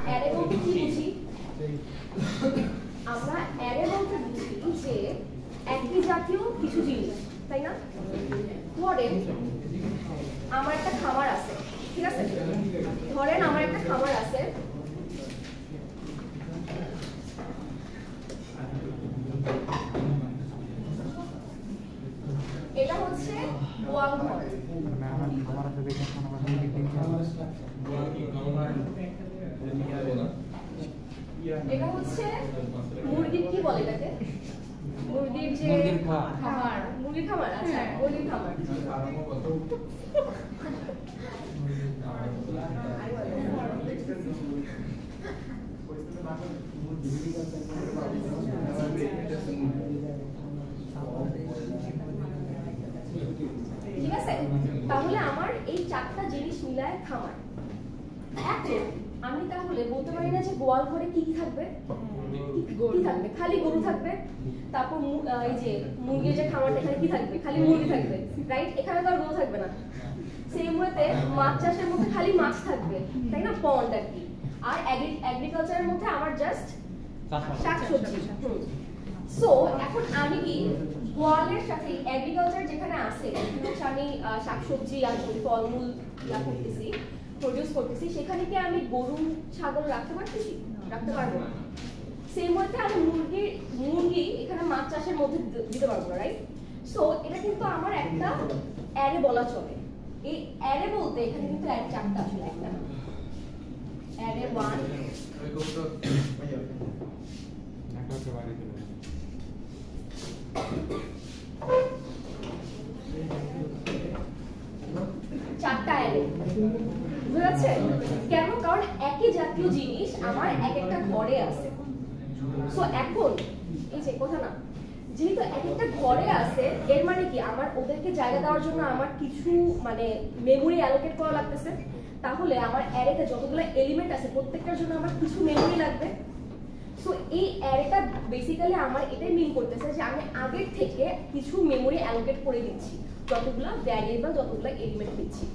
Array বলতে কি বুঝি? আমরা অ্যারে বলতে বুঝি যে একই জাতীয় কিছু জিনিস, তাই না? ধরেন আমার একটা খাবার আছে, ঠিক আছে? ধরেন আমার একটা খাবার আছে, এটা হচ্ছে গোয়াল ঘর। এটা হচ্ছে মুরগির কি বলে এটাকে? মুরগির যে খামার, মুরগির খামার। আচ্ছা, মুরগির খামার। ঠিক আছে, তাহলে আমার এই চারটা জিনিস মিলায় খামার। এখন আমি তাহলে বলতে পারি না যে গোয়াল ঘরে কি কি থাকবে? কি থাকবে? খালি গরু থাকবে। তারপর এই যে মুরগির যে খামারটা, এখানে কি থাকবে? খালি মুরগি থাকবে, রাইট? এখানে তো আর গরু থাকবে না। সেম ওয়েতে মাছ চাষের মধ্যে খালি মাছ থাকবে, তাই না? পন্ড আর কি। আর এগ্রিকালচারের মধ্যে আমার জাস্ট শাকসবজি। সো এখন আমি কি গোয়ালের সাথে এগ্রিকালচার যেখানে আছে, আমি শাকসবজি আর ফলমূল করতেছি, প্রডিউস করতেছি, সেখানে কি আমি গরু ছাগল রাখতে পারতেছি? রাখতে পারবো না। সেম ওয়েতে আমি মুরগি এখানে মাছ চাষের মধ্যে দিতে পারবো না, রাইট? সো এটা কিন্তু আমার একটা অ্যারে বলা চলে। এই অ্যারে বলতে এখানে কিন্তু চারটা আসলে, একটা না, অ্যারে 1 চারটা অ্যারে, বুঝা যাচ্ছে? কেন? কারণ একই জাতীয় জিনিস আমার এক একটা ঘরে আছে। সো এখন এই যে কথা না, যেহেতু এক একটা ঘরে আছে, এর মানে কি আমার ওদেরকে জায়গা দেওয়ার জন্য আমার কিছু মানে মেমোরি অ্যালোকেট করা লাগতেছে। তাহলে আমার অ্যারেতে যতগুলো এলিমেন্ট আছে প্রত্যেকটার জন্য আমার কিছু মেমোরি লাগবে। সো এই অ্যারেটা বেসিক্যালি আমার এটাই মিন করতেছে যে আমি আগের থেকে কিছু মেমোরি অ্যালোকেট করে দিচ্ছি, যতগুলো ভ্যারিয়েবল, যতগুলো এলিমেন্ট দিচ্ছি।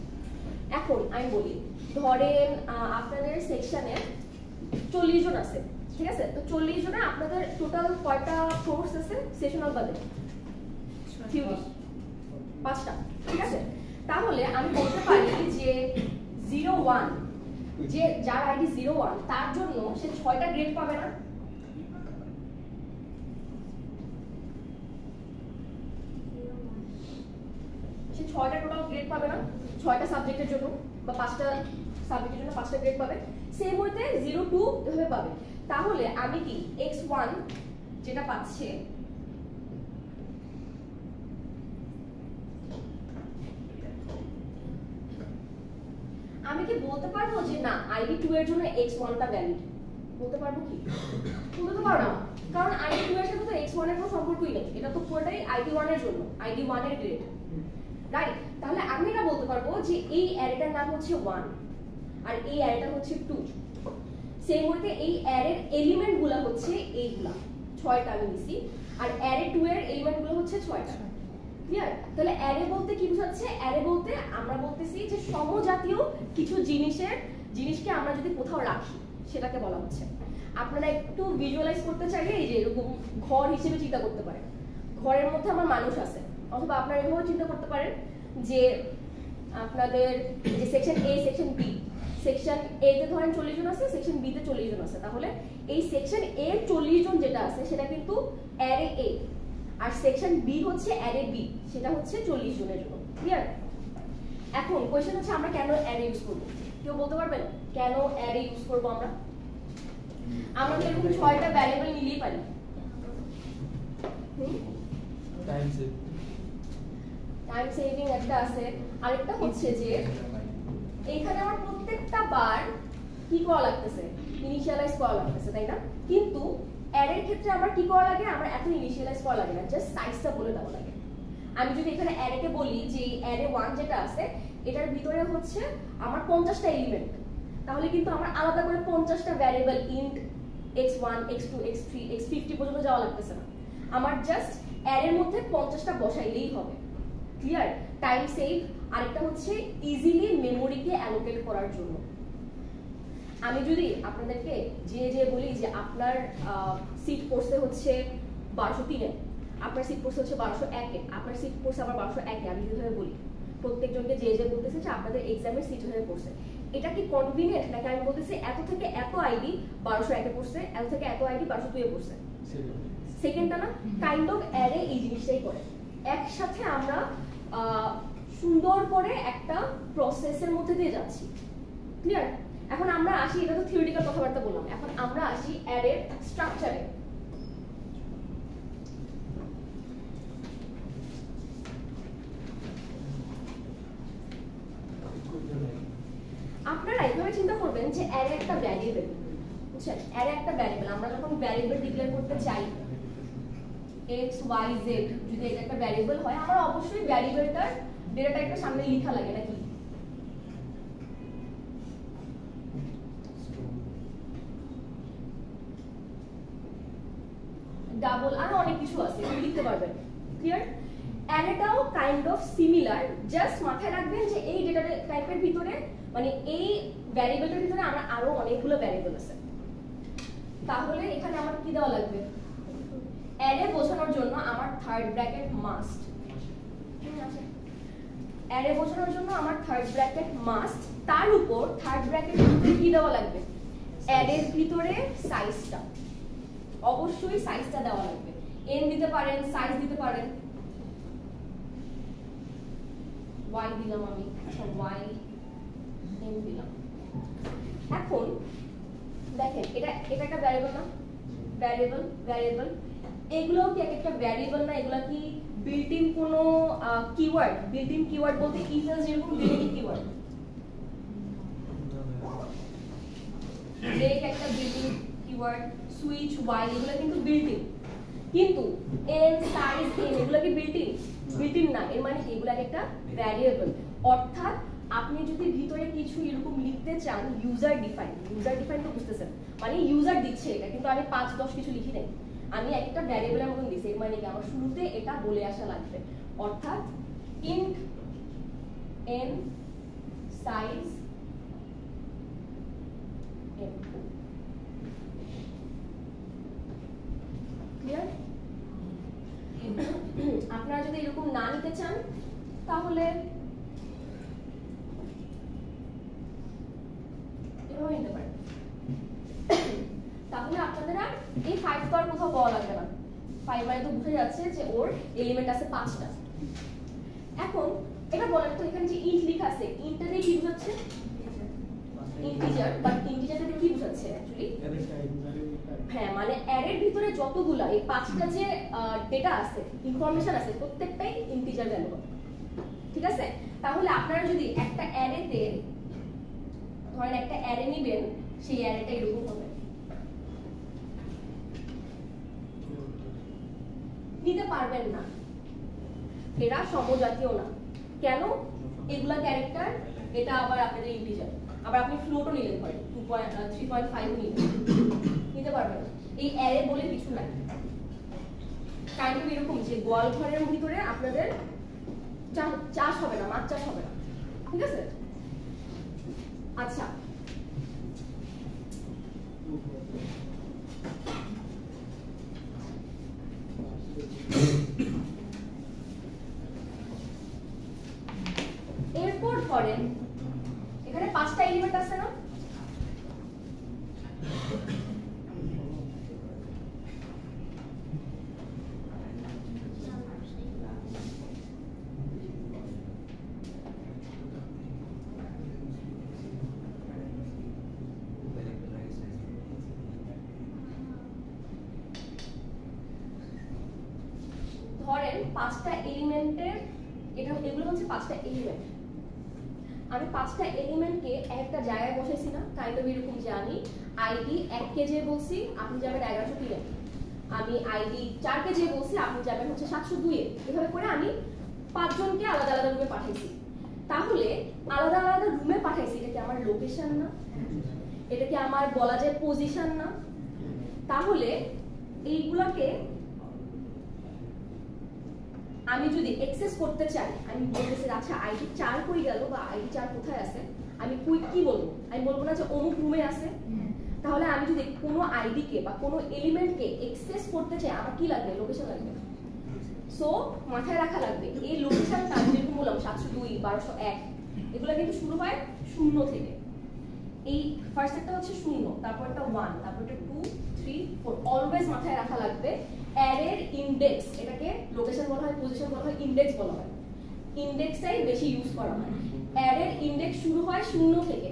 এখন আমি বলি, ধরেন আপনাদের সেকশনে 40 জন আছে, ঠিক আছে? তো 40 জনে আপনাদের টোটাল কয়টা কোর্স আছে সেশনাল বাদে? থিওরি 5টা, ঠিক আছে? তাহলে আমি বলতে পারি যে 01, যে যার আইডি 01, তার জন্য সে 6টা গ্রেড পাবে না? সে 6টা টোটাল গ্রেড পাবে না? 6টা সাবজেক্টের জন্য বা 5টা সাবজেক্টের জন্য 5টা গ্রেড পাবে। সেম ওয়েতে 02 এভাবে পাবে। তাহলে আমি কি x1 যেটা পাচ্ছে, আমি কি বলতে পারবো যে না আইডি 2 এর জন্য x1 টা ভ্যালিড? বলতে পারবো কি? বলতে পারবো না, কারণ আইডি 2 এর সাথে তো x1 এর কোনো সম্পর্কই নেই। এটা তো পুরোটাই আইডি 1 এর জন্য, আইডি 1 এর গ্রেড, রাইট? তাহলে আমি এটা বলতে পারবো যে এই অ্যারেটার নাম হচ্ছে 1 আর এই অ্যারেটা হচ্ছে 2। সেম ওয়েতে এই অ্যারের এলিমেন্ট গুলো হচ্ছে এইগুলা, 6টা আমি নিছি, আর অ্যারে 2 এর এলিমেন্ট গুলো হচ্ছে 6টা। ক্লিয়ার? তাহলে অ্যারে বলতে কি বোঝাচ্ছে? অ্যারে বলতে আমরা বলতেছি যে সমজাতীয় কিছু জিনিসকে আমরা যদি কোথাও রাখি সেটাকে বলা হচ্ছে। আপনারা একটু ভিজুয়ালাইজ করতে চাইলে এই যে এরকম ঘর হিসেবে চিন্তা করতে পারেন। ঘরের মধ্যে আমার মানুষ আছে, অথবা আপনারা এভাবে চিন্তা করতে পারেন যে আপনাদের যে section A, section B, section A তে ধরেন 40 জন আছে, সেকশন B তে 40 জন আছে। তাহলে এই সেকশন A 40 জন যেটা আছে সেটা কিন্তু অ্যারে A, আর সেকশন B হচ্ছে অ্যারে B, সেটা হচ্ছে 40 জনের জন্য। ক্লিয়ার? এখন কোশ্চেন হচ্ছে আমরা কেন অ্যারে ইউজ করব? কেউ বলতে পারবেন কেন অ্যারে ইউজ করব? আমরা তো এরকম 6টা ভ্যারিয়েবল নিলেই পারি। টাইম সেভিং একটা আছে, আরেকটা হচ্ছে যে এইখানে আমার প্রত্যেকটা বার কি করা লাগতেছে? ইনিশিয়ালাইজ করা লাগতেছে, তাই না? কিন্তু অ্যারের ক্ষেত্রে আমার কি করা লাগে? আমার এত ইনিশিয়ালাইজ করা লাগে না, জাস্ট সাইজটা বলে দেওয়া লাগে। আমি যদি এখানে অ্যারেকে বলি যে অ্যারে 1 যেটা আছে এটার ভিতরে হচ্ছে আমার 50টা এলিমেন্ট, তাহলে কিন্তু আমার আলাদা করে 50টা variable int x1, x2, x3, x50 পর্যন্ত যাওয়া লাগতেছে না। আমার জাস্ট অ্যারের মধ্যে 50টা বসাইলেই হবে। ক্লিয়ার? টাইম সেভ, আরেকটা হচ্ছে ইজিলি মেমোরিকে অ্যালোকেট করার জন্য। আমি যদি আপনাদেরকে যে বলি যে আপনার সিট পড়ছে হচ্ছে 1203-এ, আপনার সিট পড়ছে হচ্ছে 1201-এ, আপনার সিট পড়ছে আবার 1201-এ, আমি যেভাবে বলি প্রত্যেকজনকে যে বলতেছে যে আপনাদের এক্সামের সিট হয়ে পড়ছে, এটা কি কনভিনিয়েন্ট নাকি আমি বলতেছি এত থেকে এত আইডি 1201-এ পড়ছে, এত থেকে এত আইডি 1202-এ পড়ছে? সেকেন্ডটা না? কাইন্ড অফ অ্যারে এই জিনিসটাই করে। একসাথে আমরা সুন্দর করে একটা প্রসেসের মধ্যে দিয়ে যাচ্ছি। ক্লিয়ার? এখন আমরা আসি, এটা তো থিওরিটিক্যাল কথাবার্তা বললাম, এখন আমরা আসি অ্যারের স্ট্রাকচারে। আপনারা এইভাবে চিন্তা করবেন যে অ্যারে একটা ভ্যারিয়েবল, বুঝছেন? অ্যারে একটা ভ্যারিয়েবল, আমরা যখন ভ্যারিয়েবল ডিক্লেয়ার করতে চাই x y z, যদি এটা একটা ভ্যারিয়েবল হয়, আমরা অবশ্যই ভ্যারিয়েবলটার ডেটা টাইপটা সামনে লেখা লাগে নাকি? ডাবল আরো অনেক কিছু আছে, আপনি লিখতে পারবেন। ক্লিয়ার? অ্যারেটাও কাইন্ড অফ সিমিলার, জাস্ট মাথায় রাখবেন যে এই ডেটা টাইপের ভিতরে, মানে এই ভ্যারিয়েবলটার ভিতরে আমরা আরো অনেকগুলো ভ্যারিয়েবল আছে। তাহলে এখানে আমার কি দেওয়া লাগবে? অ্যারে বোঝানোর জন্য আমার থার্ড ব্র্যাকেট মাস্ট, অ্যারে বোঝানোর জন্য আমার থার্ড ব্র্যাকেট মাস্ট, তার উপর থার্ড ব্র্যাকেটের ভিতরে কি দেওয়া লাগবে? অ্যারের ভিতরে সাইজটা, অবশ্যই সাইজটা দেওয়া লাগবে। n দিতে পারেন, সাইজ দিতে পারেন, y দিলাম আমি, আচ্ছা y n দিলাম। এখন দেখেন এটা একটা ভ্যারিয়েবল না? ভ্যারিয়েবল এগুলো কি একটা ভ্যারিয়েবল না? এগুলো কি বিল্ট ইন কোনো কিওয়ার্ড? বিল্ট ইন কিওয়ার্ড বলতে ইফ এলস যেরকম বিল্ট ইন কিওয়ার্ড, ব্রেক একটা বিল্ট ইন কিওয়ার্ড, সুইচ, ওয়াইল, এগুলো কিন্তু বিল্ট ইন। কিন্তু n, সাইজ, n এগুলো কি বিল্ট ইন? বিল্ট ইন না। এর মানে এগুলো একটা ভ্যারিয়েবল। অর্থাৎ আপনি যদি ভিতরে কিছু এরকম লিখতে চান, ইউজার ডিফাইন তো বুঝতেছেন, মানে ইউজার দিচ্ছে এটা, কিন্তু আমি 5-10 কিছু লিখি নাই, আমি একটা ভ্যারিয়েবলের মতন দিছি। এর মানে কি আমার শুরুতে এটা বলে আসা লাগবে, অর্থাৎ int n size n। Clear? আপনারা যদি এরকম না নিতে চান তাহলে এভাবে নিতে পারেন। তাহলে আপনাদের আর এই 5 তো আর কোথাও পাওয়া লাগবে না। 5 মানে তো বুঝে যাচ্ছে যে ওর এলিমেন্ট আছে 5টা। এখন এটা বলেন তো, এখানে যে ইন্ট লেখা আছে, ইন্টটা দিয়ে কি বোঝাচ্ছে? ইন্টিজার। বাট ইন্টিজারটা দিয়ে কি বোঝাচ্ছে অ্যাকচুয়ালি? হ্যাঁ, মানে অ্যারের ভিতরে যতগুলা এই 5টা যে ডেটা আছে, ইনফরমেশন আছে, প্রত্যেকটাই ইন্টিজার ভ্যালু হবে। ঠিক আছে? তাহলে আপনারা যদি একটা অ্যারেতে ধরেন একটা অ্যারে নেবেন, সেই অ্যারেটা এরকম হবে। নিতে পারবেন না, এরা সমজাতীয় না। কেন? এগুলা ক্যারেক্টার, এটা আবার আপনাদের ইন্টিজার, আবার আপনি ফ্লোটও নিলেন, হয় 3.5 নিতে পারবেন না। এই অ্যারে বলে কিছু নাই। কাইন্ড অফ এরকম যে গোয়াল ঘরের ভিতরে আপনাদের চাষ হবে না, মাছ চাষ হবে না। ঠিক আছে? আচ্ছা, এরপর ধরেন এখানে 5টা এলিমেন্ট আছে না? ধরেন 5টা এলিমেন্টের, এগুলো হচ্ছে 5টা এলিমেন্ট। আমি 5টা এলিমেন্টকে একটা জায়গায় বসাইছি না? কাইন্ড অফ এরকম যে আমি আইডি 1 কে যে বলছি, আপনি যাবেন 1103-এ, আমি আইডি 4 কে যে বলছি, আপনি যাবেন হচ্ছে 702-এ। এভাবে করে আমি 5 জনকে আলাদা আলাদা রুমে পাঠাইছি। তাহলে আলাদা আলাদা রুমে পাঠাইছি, এটা কি আমার লোকেশন না? এটা কি আমার বলা যায় পজিশন না? তাহলে এইগুলোকে আমি যদি অ্যাক্সেস করতে চাই, আমি বলতেছি আচ্ছা আইডি 4 কই গেল বা আইডি 4 কোথায় আছে, আমি কুইক কি বলবো? আমি বলবো না যে অমুক রুমে আছে। তাহলে আমি যদি কোনো আইডি কে বা কোনো এলিমেন্টকে অ্যাক্সেস করতে চাই, আমার কি লাগবে? লোকেশন লাগবে। সো মাথায় রাখা লাগবে এই লোকেশনটা আমি যেরকম বললাম 702 1201 এগুলো কিন্তু শুরু হয় 0 থেকে। এই ফার্স্ট একটা হচ্ছে 0, তারপর একটা 1, তারপর একটা 2 3 4। অলওয়েজ মাথায় রাখা লাগবে অ্যারের ইনডেক্স, এটাকে লোকেশন বলা হয়, পজিশন বলা হয়, ইনডেক্স বলা হয়। ইনডেক্সটাই বেশি ইউজ করা হয়। অ্যারের ইনডেক্স শুরু হয় 0 থেকে।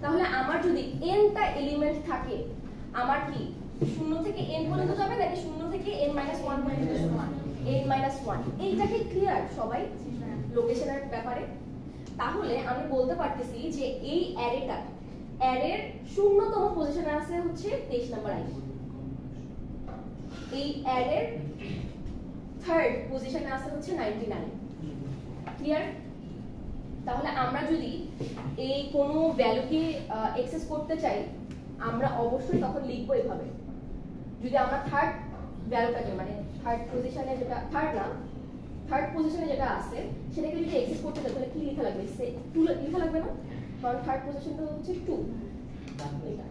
তাহলে আমার যদি n টা এলিমেন্ট থাকে, আমার কি 0 থেকে n পর্যন্ত যাবে নাকি 0 থেকে n - 1 পর্যন্ত যাবে? n - 1। এইটাকে ক্লিয়ার সবাই লোকেশনের ব্যাপারে? তাহলে আমি বলতে পারতেছি যে এই অ্যারেটা, অ্যারের 0তম পজিশনে আছে হচ্ছে 23 নাম্বার আইডি। এই অ্যারের 3rd পজিশনে আছে হচ্ছে 99। ক্লিয়ার? তাহলে আমরা যদি এই কোনো ভ্যালুকে অ্যাক্সেস করতে চাই, আমরা অবশ্যই তখন লিখবো এভাবে। যদি আমরা 3rd ভ্যালুটাকে, মানে 3rd পজিশনে যেটা, 3rd পজিশনে যেটা আছে সেটাকে যদি অ্যাক্সেস করতে চাই, তাহলে কি লেখা লাগবে? 2 লেখা লাগবে না? কারণ 3rd পজিশনটা হচ্ছে 2। এটা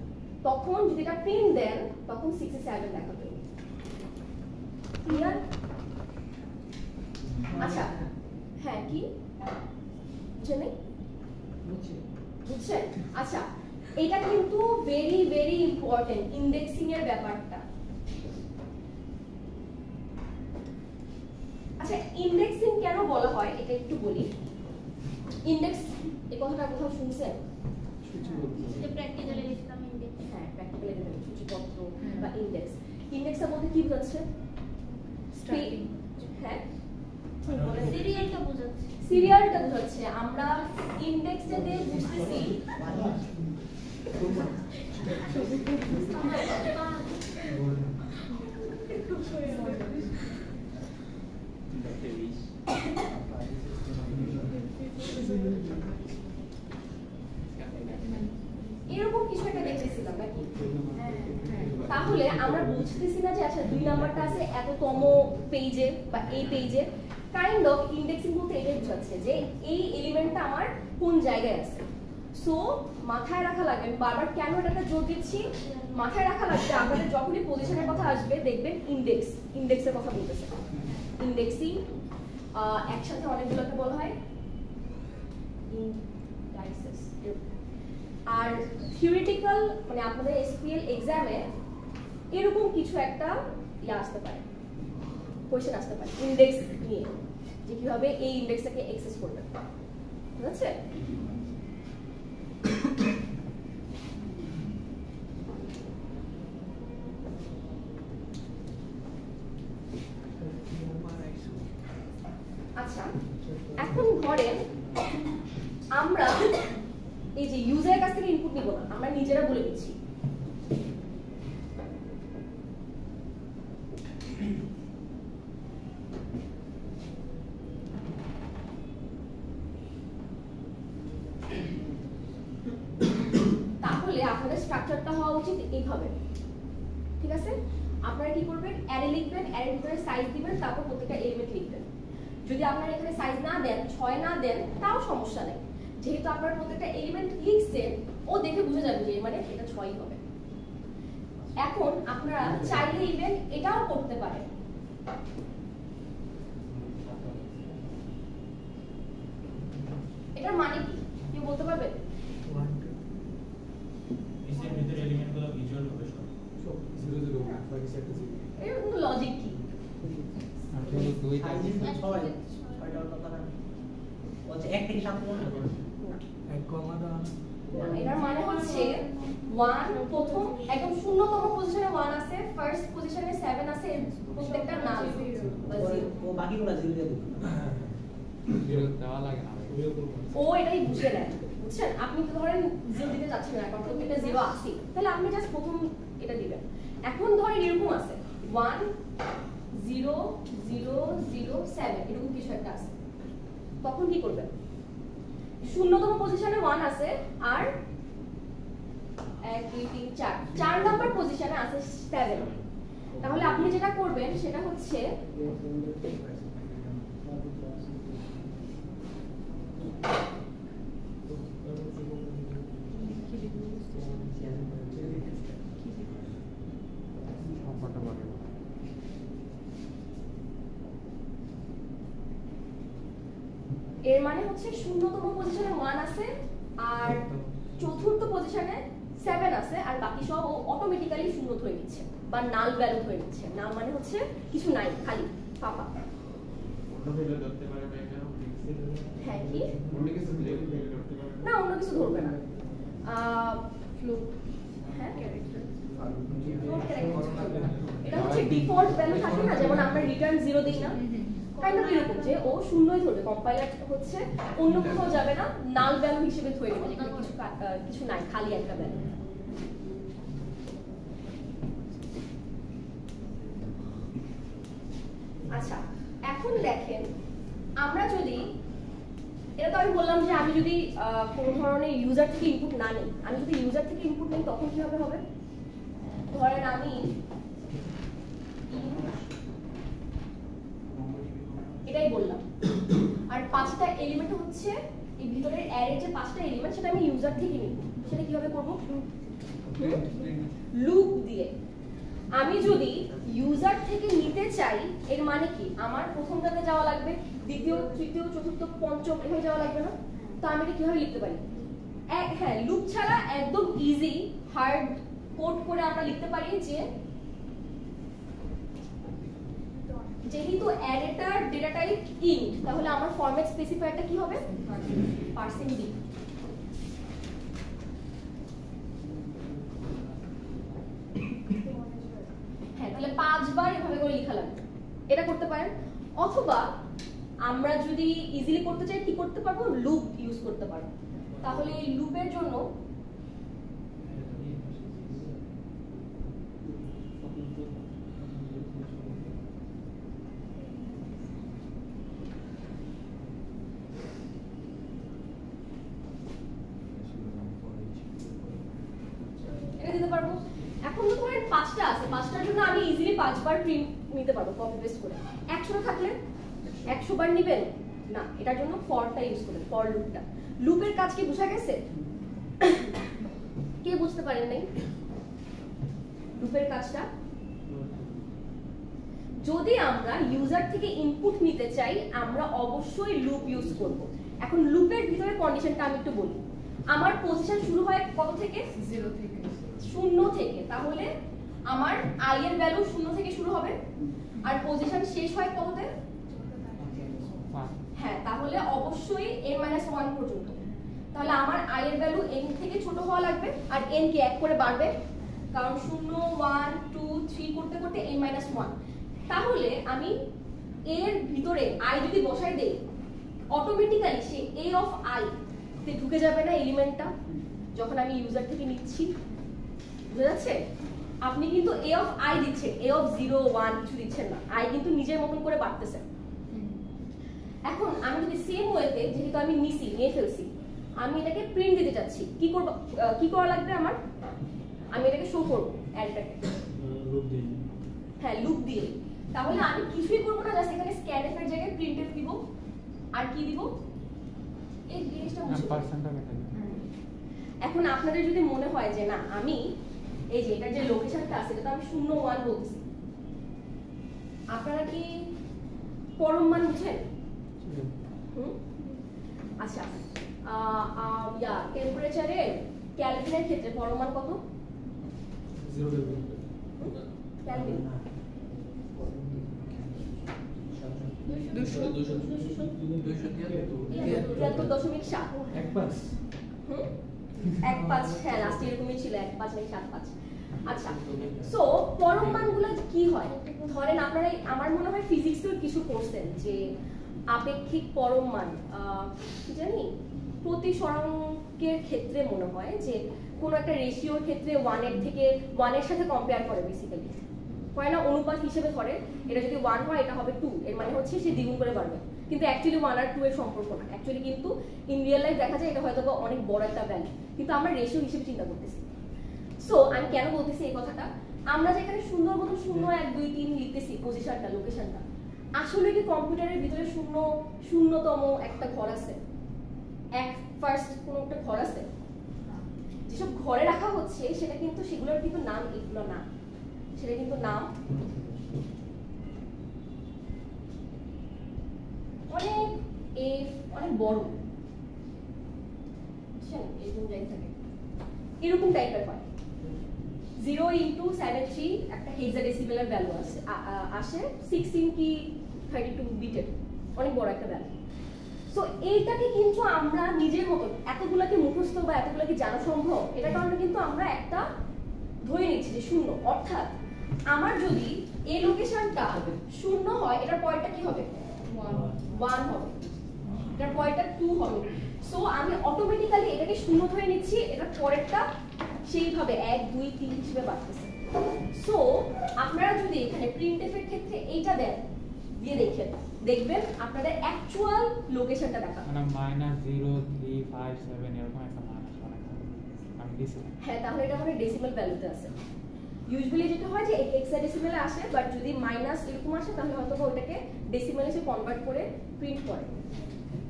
তখন যদি এটা প্রিন্ট দেন, তখন 67 দেখাবে। ক্লিয়ার? আচ্ছা, হ্যাঁ, কি বুঝছেন? আচ্ছা, এটা কিন্তু ভেরি ভেরি ইম্পর্টেন্ট, ইন্ডেক্সিং এর ব্যাপারটা। আচ্ছা, ইন্ডেক্সিং কেন বলা হয় এটা একটু বলি। ইন্ডেক্স এই কথাটা কোথাও শুনছেন? প্র্যাকটিক্যালি লিখতাম ইনডেক্স। হ্যাঁ, প্র্যাকটিক্যালি লিখতাম সূচিপত্র বা ইন্ডেক্স। ইন্ডেক্সের মধ্যে কি বোঝাচ্ছে? স্টার্টিং। হ্যাঁ, সিরিয়ালটা বোঝাচ্ছে। সিরিয়ালটা বোঝাচ্ছে। আমরা ইন্ডেক্সটা দিয়ে বুঝতেছি এরকম কিছু একটা দেখতেছিলাম নাকি? তাহলে আমরা বুঝতেছি না যে আচ্ছা 2 নাম্বারটা আছে এততম পেজে বা এই পেজে। কাইন্ড অফ ইন্ডেক্সিং বলতে এটাই বোঝাচ্ছে যে এই এলিমেন্টটা আমার কোন জায়গায় আছে। সো মাথায় রাখা লাগবে, আমি বারবার কেন এটাকে জোর দিচ্ছি, মাথায় রাখা লাগবে আপনাদের যখনই পজিশনের কথা আসবে দেখবেন ইন্ডেক্সের কথা বলতেছে। ইন্ডেক্সিং একসাথে অনেকগুলোকে বলা হয় ইন্ডাইসেস। আর থিওরিটিক্যাল মানে আপনাদের এসকিউএল এক্সামে এরকম কিছু একটা আসতে পারে, কোশ্চেন আসতে পারে ইন্ডেক্স নিয়ে, যে কিভাবে এই ইন্ডেক্সটাকে অ্যাক্সেস করবেন। ঠিক আছে? আচ্ছা, এখন ধরেন আমরা এই যে ইউজারের কাছ থেকে ইনপুট নিব না, আমরা নিজেরা বলে দিচ্ছি। তাহলে আপনাদের স্ট্রাকচারটা হওয়া উচিত এইভাবে। ঠিক আছে? আপনারা কি করবেন? অ্যারে লিখবেন, অ্যারের ভিতরে সাইজ দিবেন, তারপর প্রত্যেকটা এলিমেন্ট লিখবেন। যদি আপনারা এখানে সাইজ না দেন, 6 না দেন, তাও সমস্যা নেই। যেহেতু আপনারা প্রত্যেকটা এলিমেন্ট লিখছেন, ও দেখে বুঝে যাবে যে মানে এটা 6ই হবে। এখন আপনারা চাইলে ইভেন এটাও করতে পারেন। এটার মানে কি কেউ বলতে পারবেন? এর ভিতরে এলিমেন্টগুলো ভিজুয়াল হবে সব 0 0 বাকি সেটটা 0 এর কোনো লজিক কি? আসলে দুই থাকে ছয়টা কথা না বলছে 1 থেকে 7 পর্যন্ত এক কমা দাও এটার মানে হচ্ছে 1 প্রথম একদম 0তম পজিশনে 1 আছে, ফার্স্ট পজিশনে 7 আছে, প্রত্যেকটা নাল বা 0। ও বাকিগুলো 0 দিয়ে দিবেন বিরোধ দেওয়া লাগে না। ও এটাই বুঝে নেয়। বুঝছেন? আপনি তো ধরেন 0 দিতে চাচ্ছেন না, কারণ প্রত্যেকটা 0 আছে, তাহলে আপনি জাস্ট প্রথম এটা দিবেন। এখন ধরেন এরকম আছে 1 0 0 0 7 এরকম কিছু একটা আছে, তখন কি করবেন? 0তম পজিশনে 1 আছে আর 1 2 3 4 4 নাম্বার পজিশনে আছে 7। তাহলে আপনি যেটা করবেন সেটা হচ্ছে এর মানে হচ্ছে শূন্যতম পজিশনে 1 আছে আর চতুর্থ পজিশনে 7 আছে আর বাকি সব ও অটোমেটিক্যালি শূন্য ধরে নিচ্ছে বা নাল ভ্যালু ধরে নিচ্ছে। নাল মানে হচ্ছে কিছু নাই, খালি ফাঁপা। হ্যাঁ কি না, অন্য কিছু ধরবে না। ফ্লুক, হ্যাঁ এটা হচ্ছে ডিফল্ট ভ্যালু থাকে না, যেমন আমরা রিটার্ন 0 দেই না, কাইন্ড অফ এরকম যে ও শূন্যই ধরবে। কম্পাইলার হচ্ছে অন্য কোথাও যাবে না, নাল ভ্যালু হিসেবে ধরে নেবে যেখানে কিছু নাই, খালি একটা ভ্যালু। আচ্ছা এখন দেখেন, আমরা যদি এটা তো আমি বললাম যে আমি যদি কোনো ধরনের ইউজার থেকে ইনপুট না নিই, আমি যদি ইউজার থেকে ইনপুট নিই তখন কিভাবে হবে? ধরেন আমি এটাই বললাম, আর 5টা এলিমেন্ট হচ্ছে এই ভিতরের অ্যারে যে 5টা এলিমেন্ট সেটা আমি ইউজার থেকে নিব। সেটা কিভাবে করব? লুপ দিয়ে। আমি যদি ইউজার থেকে নিতে চাই এর মানে কি, আমার প্রথমটাতে যাওয়া লাগবে, দ্বিতীয়, তৃতীয়, চতুর্থ, পঞ্চম এভাবে যাওয়া লাগবে না? তো আমি এটা কিভাবে লিখতে পারি? হ্যাঁ, লুপ ছাড়া একদম ইজি হার্ড কোড করে আমরা লিখতে পারি যে যেহেতু অ্যারেটার ডেটা টাইপ ইন্ট, তাহলে আমার ফরম্যাট স্পেসিফায়ারটা কি হবে? %d। হ্যাঁ, তাহলে 5 বার এভাবে করে লেখা লাগবে। এটা করতে পারেন। অথবা আমরা যদি ইজিলি করতে চাই কি করতে পারবো? লুপ ইউজ করতে পারবো। তাহলে এই লুপের জন্য এটা দিতে পারবো। এখন তো ধরেন 5টা আছে, 5টার জন্য আমি ইজিলি 5 বার প্রিন্ট নিতে পারবো কপি পেস্ট করে। 100 থাকলে 100 বার নেবেন না, এটার জন্য ফরটা ইউজ করবেন, ফর লুপটা। লুপের কাজ কি বোঝা গেছে? কে বুঝতে পারেন নাই লুপের কাজটা? যদি আমরা ইউজার থেকে ইনপুট নিতে চাই আমরা অবশ্যই লুপ ইউজ করব। এখন লুপের ভিতরে কন্ডিশনটা আমি একটু বলি। আমার পজিশন শুরু হয় কত থেকে? 0 থেকে। 0 থেকে, তাহলে আমার i এর ভ্যালু 0 থেকে শুরু হবে আর পজিশন শেষ হয় কততে? হ্যাঁ, তাহলে অবশ্যই n-1 পর্যন্ত। তাহলে আমার i এর ভ্যালু n থেকে ছোট হওয়া লাগবে আর n কে 1 করে বাড়বে, কারণ 0 1 2 3 করতে করতে n-1। তাহলে আমি এর ভিতরে i যদি বসাই দেই automatically say a of i তে ঢুকে যাবে না এলিমেন্টটা যখন আমি ইউজার থেকে নিচ্ছি? বুঝা যাচ্ছে? আপনি কিন্তু a অফ i দিচ্ছেন, a অফ 0 1 কিছু দিচ্ছেন না, i কিন্তু নিজের মতন করে বাড়তেছে। এখন আমি যদি সেম ওয়েতে, যেহেতু আমি নিয়ে ফেলছি, আমি এটাকে প্রিন্ট দিতে চাচ্ছি, কি করব? কি করা লাগবে আমার? আমি এটাকে শো করব অ্যারেটাকে লুপ দিয়ে। হ্যাঁ, লুপ দিয়ে। তাহলে আমি কিছুই করব না, জাস্ট এখানে স্ক্যানএফ এর জায়গায় প্রিন্টএফ দিব। আর কি দিব? এই জিনিসটা বুঝুন। এখন আপনাদের যদি মনে হয় যে না আমি এই যে এটার যে লোকেশনটা আছে এটা তো আমি 0 1 বলছি, আপনারা কি পরম মান বুঝেন? আচ্ছা, টেম্পারেচারে ক্যালভিনের ক্ষেত্রে পরম মান কত? 0 দেব। ক্যালভিন 273.7 1.5 হ্যাঁ, লাস্ট এরকমই ছিল 1.5 নাকি 7.5। আচ্ছা, সো পরম মানগুলো কি হয়? ধরেন আপনারা, আমার মনে হয় ফিজিক্সের কিছু পড়ছেন যে আপেক্ষিক পরম মান, কি জানি প্রতিসরাঙ্কের ক্ষেত্রে মনে হয় যে কোনো একটা রেশিওর ক্ষেত্রে 1 এর থেকে 1 এর সাথে কম্পেয়ার করে, বেসিক্যালি হয় না, অনুপাত হিসেবে ধরে এটা যদি 1 হয় এটা হবে 2, এর মানে হচ্ছে সে দ্বিগুণ করে বাড়বে। কিন্তু অ্যাকচুয়ালি 1 আর 2 এর সম্পর্ক না, অ্যাকচুয়ালি কিন্তু ইন রিয়েল লাইফ দেখা যায় এটা হয়তো অনেক বড় একটা ভ্যালু, কিন্তু আমরা রেশিও হিসেবে চিন্তা করতেছি। সো আমি কেন বলতেছি এই কথাটা? আমরা যেখানে সুন্দর মতো 0 1 2 3 লিখতেছি পজিশনটা, লোকেশনটা, আসলে কি কম্পিউটারের ভিতরে শূন্যতম একটা ঘর আছে? ফার্স্ট কোন একটা ঘর আছে? যেসব ঘরে রাখা হচ্ছে সেটা কিন্তু সেগুলোর কিন্তু নাম এগুলো না, সেটা কিন্তু নাম অনেক অনেক বড়, বুঝছেন, এরকম যাই থাকে, এরকম টাইপের হয়। 0 into 73 একটা হেক্সাডেসিমেলের ভ্যালু আসে 16 কি 32 বিটের, অনেক বড় একটা ভ্যালু। সো এইটাকে কিন্তু আমরা নিজের মতো এতগুলোকে মুখস্থ বা এতগুলোকে জানা সম্ভব, এটা কারণে কিন্তু আমরা একটা ধরে নিচ্ছি যে শূন্য, অর্থাৎ আমার যদি এই লোকেশনটা শূন্য হয়, এটার পরেরটা কি হবে? 1 হবে, এটার পরেরটা 2 হবে। সো আমি অটোমেটিক্যালি এটাকে শূন্য ধরে নিচ্ছি, এটার পরেরটা সেইভাবে 1 2 3 হিসেবে বাড়তেছে। সো আপনারা যদি এখানে প্রিন্টএফ এর ক্ষেত্রে এইটা দেন, দিয়ে দেখবেন আপনাদের অ্যাকচুয়াল লোকেশনটা দেখা, মানে -035 এরকম একটা মান আসে অনেক আমি দিছিলাম। হ্যাঁ, তাহলে এটা মানে ডেসিমাল ভ্যালুতে আছে। ইউজুয়ালি যেটা হয় যে হেক্সাডেসিমালে আসে, বাট যদি মাইনাস এরকম আসে তাহলে হয়তো ওটাকে ডেসিমালে সে কনভার্ট করে প্রিন্ট করে,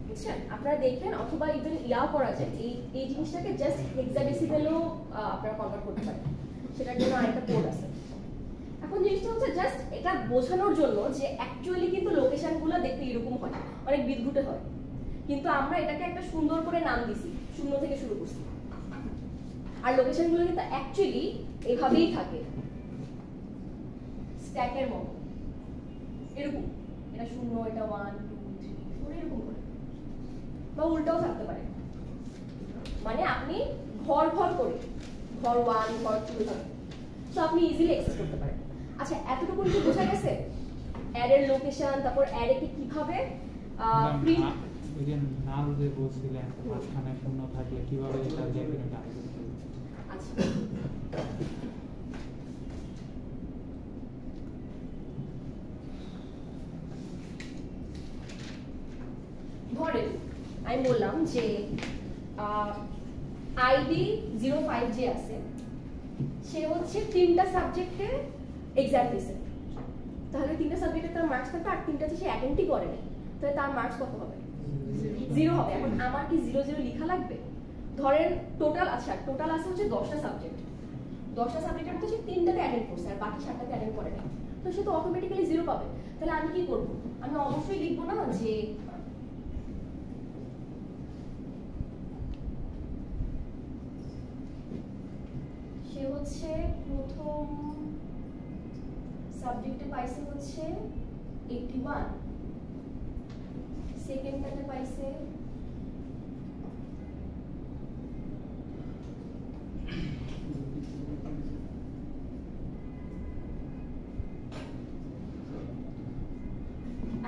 বুঝছেন? আপনারা দেখেন, অথবা ইভেন ইয়াও করা যায়, এই জিনিসটাকে জাস্ট হেক্সাডেসিমালেও আপনারা কনভার্ট করতে পারেন, সেটার জন্য আরেকটা কোড আছে। এখন জিনিসটা হচ্ছে জাস্ট এটা বোঝানোর জন্য যে অ্যাকচুয়ালি কিন্তু লোকেশনগুলো দেখতে এরকম হয়, অনেক বিদঘুটে হয়, কিন্তু আমরা এটাকে একটা সুন্দর করে নাম দিছি, শূন্য থেকে শুরু করছি। আর লোকেশনগুলো কিন্তু অ্যাকচুয়ালি এভাবেই থাকে, স্ট্যাকের মতো, এরকম, এটা 0, এটা 1 2 3 4 এরকম করে, বা উল্টাও থাকতে পারে, মানে আপনি ঘর ঘর করে, ঘর 1 ঘর 2 থাকে, সো আপনি ইজিলি অ্যাক্সেস করতে পারেন। আচ্ছা, এতটুকু কি বোঝা গেছে অ্যারের লোকেশন, তারপর অ্যারেকে কিভাবে প্রিন্ট? ওই যে নাল যে বলছিলেন মাঝখানে শূন্য থাকলে কিভাবে এটা ডেফিনেট আসবে? আচ্ছা, ধরেন আমি বললাম যে আইডি 05 যে আছে, সে হচ্ছে 3টা সাবজেক্টে এক্সাম দিয়েছে, তাহলে 3টা সাবজেক্টে তার মার্কস থাকবে, আর 3টাতে সে অ্যাটেন্ডই করেনি, তাহলে তার মার্কস কত হবে? 0 হবে। এখন আমার কি 0 0 লেখা লাগবে? ধরেন টোটাল, আচ্ছা টোটাল আছে হচ্ছে 10টা সাবজেক্ট, 10টা সাবজেক্টের মধ্যে সে 3টাতে অ্যাটেন্ড করছে আর বাকি 7টাতে অ্যাটেন্ড করে না, তো সে তো অটোমেটিক্যালি 0 পাবে। তাহলে আমি কি করব? আমি অবশ্যই লিখবো না যে সে হচ্ছে প্রথম সাবজেক্টে পাইছে হচ্ছে 81, সেকেন্ডটাতে পাইছে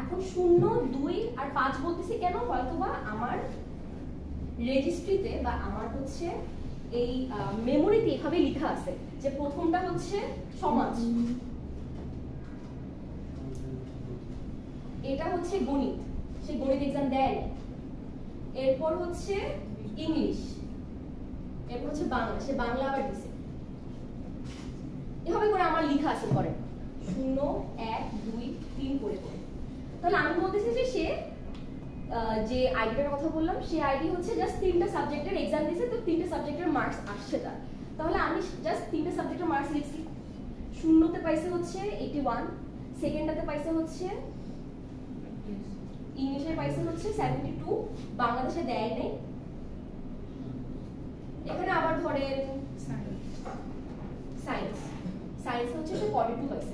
এখন 0 2 আর 5 বলতেছি কেন? হয়তোবা আমার রেজিস্ট্রিতে বা আমার হচ্ছে এই মেমোরিতে এভাবে লেখা আছে যে প্রথমটা হচ্ছে সমাজ, এটা হচ্ছে গণিত, সে গণিত এক্সাম দেয় না, এরপর হচ্ছে ইংলিশ, এরপর হচ্ছে বাংলা, সে বাংলা আবার দিছে, এভাবে করে আমার লেখা আছে করে 0 1 2 3 করে করে। তাহলে আমি বলতেছি যে সে যে আইডিটার কথা বললাম, সে আইডি হচ্ছে জাস্ট 3টা সাবজেক্টের এক্সাম দিয়েছে, তো 3টা সাবজেক্টের মার্কস আসছে তার, তাহলে আমি জাস্ট 3টা সাবজেক্টের মার্কস লিখছি। 0তে পাইছে হচ্ছে 81, সেকেন্ডটাতে পাইছে হচ্ছে ইংলিশে পাইছে হচ্ছে 72, বাংলাদেশে দেয় নাই। এখানে আবার ধরেন সায়েন্স, সায়েন্স হচ্ছে সে 42 পাইছে।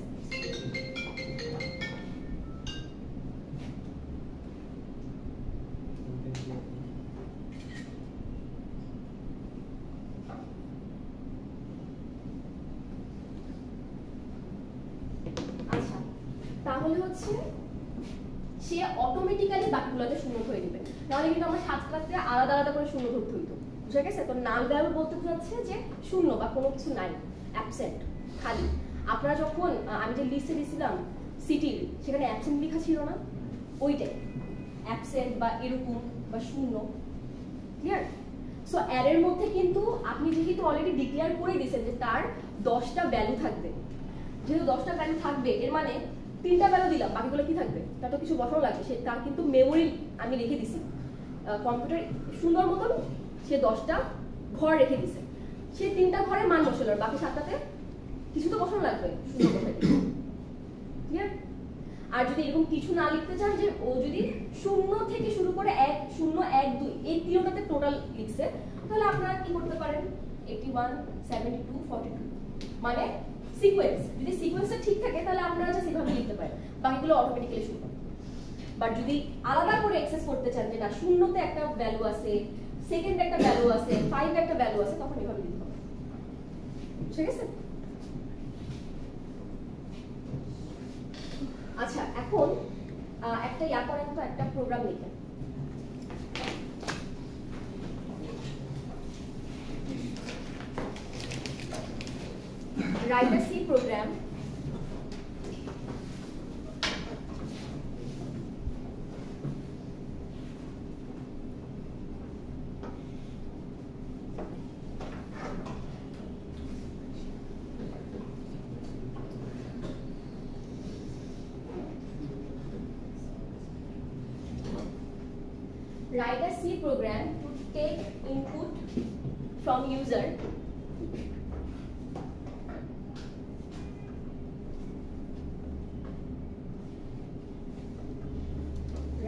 আচ্ছা, তাহলে হচ্ছে সে অটোমেটিক্যালি বাকিগুলোতে শূন্য ধরে দিবে, নাহলে কিন্তু আমার সাতটাতে আলাদা আলাদা করে শূন্য ধরতে হইতো, বুঝা গেছে? তো নাল ভ্যালু বলতে বোঝাচ্ছে যে শূন্য বা কোনো কিছু নাই, অ্যাবসেন্ট, খালি। আপনারা যখন আমি যে লিস্টে দিয়েছিলাম সিটির, সেখানে অ্যাবসেন্ট লেখা ছিল না, ওইটাই অ্যাবসেন্ট বা এরকম বা শূন্য, ক্লিয়ার? সো অ্যারের মধ্যে কিন্তু আপনি যেহেতু অলরেডি ডিক্লেয়ার করে দিয়েছেন যে তার 10টা ভ্যালু থাকবে, যেহেতু 10টা ভ্যালু থাকবে এর মানে 3টা ভ্যালু দিলাম, বাকিগুলো কি থাকবে? তার তো কিছু বসানো লাগবে, সে তার কিন্তু মেমোরি আমি রেখে দিছি, কম্পিউটার সুন্দর মতন সে 10টা ঘর রেখে দিছে, সে 3টা ঘরে মান বসালো, বাকি 7টাতে কিছু তো বসানো লাগবে, শূন্য বসাই, ক্লিয়ার? আর যদি এরকম কিছু না লিখতে চান যে ও যদি 0 থেকে শুরু করে 1 0 1 2 এই তিনটাতে টোটাল লিখছে, তাহলে আপনারা কি করতে পারেন 81 72 42 মানে সিকোয়েন্স, যদি সিকোয়েন্সটা ঠিক থাকে তাহলে আপনারা জাস্ট এভাবে লিখতে পারেন, বাকিগুলো অটোমেটিক্যালি শুরু হবে। বাট যদি আলাদা করে এক্সেস করতে চান যে না 0 তে একটা ভ্যালু আছে, সেকেন্ডে একটা ভ্যালু আছে, 5 এ একটা ভ্যালু আছে, তখন এভাবে লিখতে হবে। ঠিক আছে? আচ্ছা, এখন একটা করেন তো, একটা প্রোগ্রাম লিখেন। Write a C program write a C program to take input from user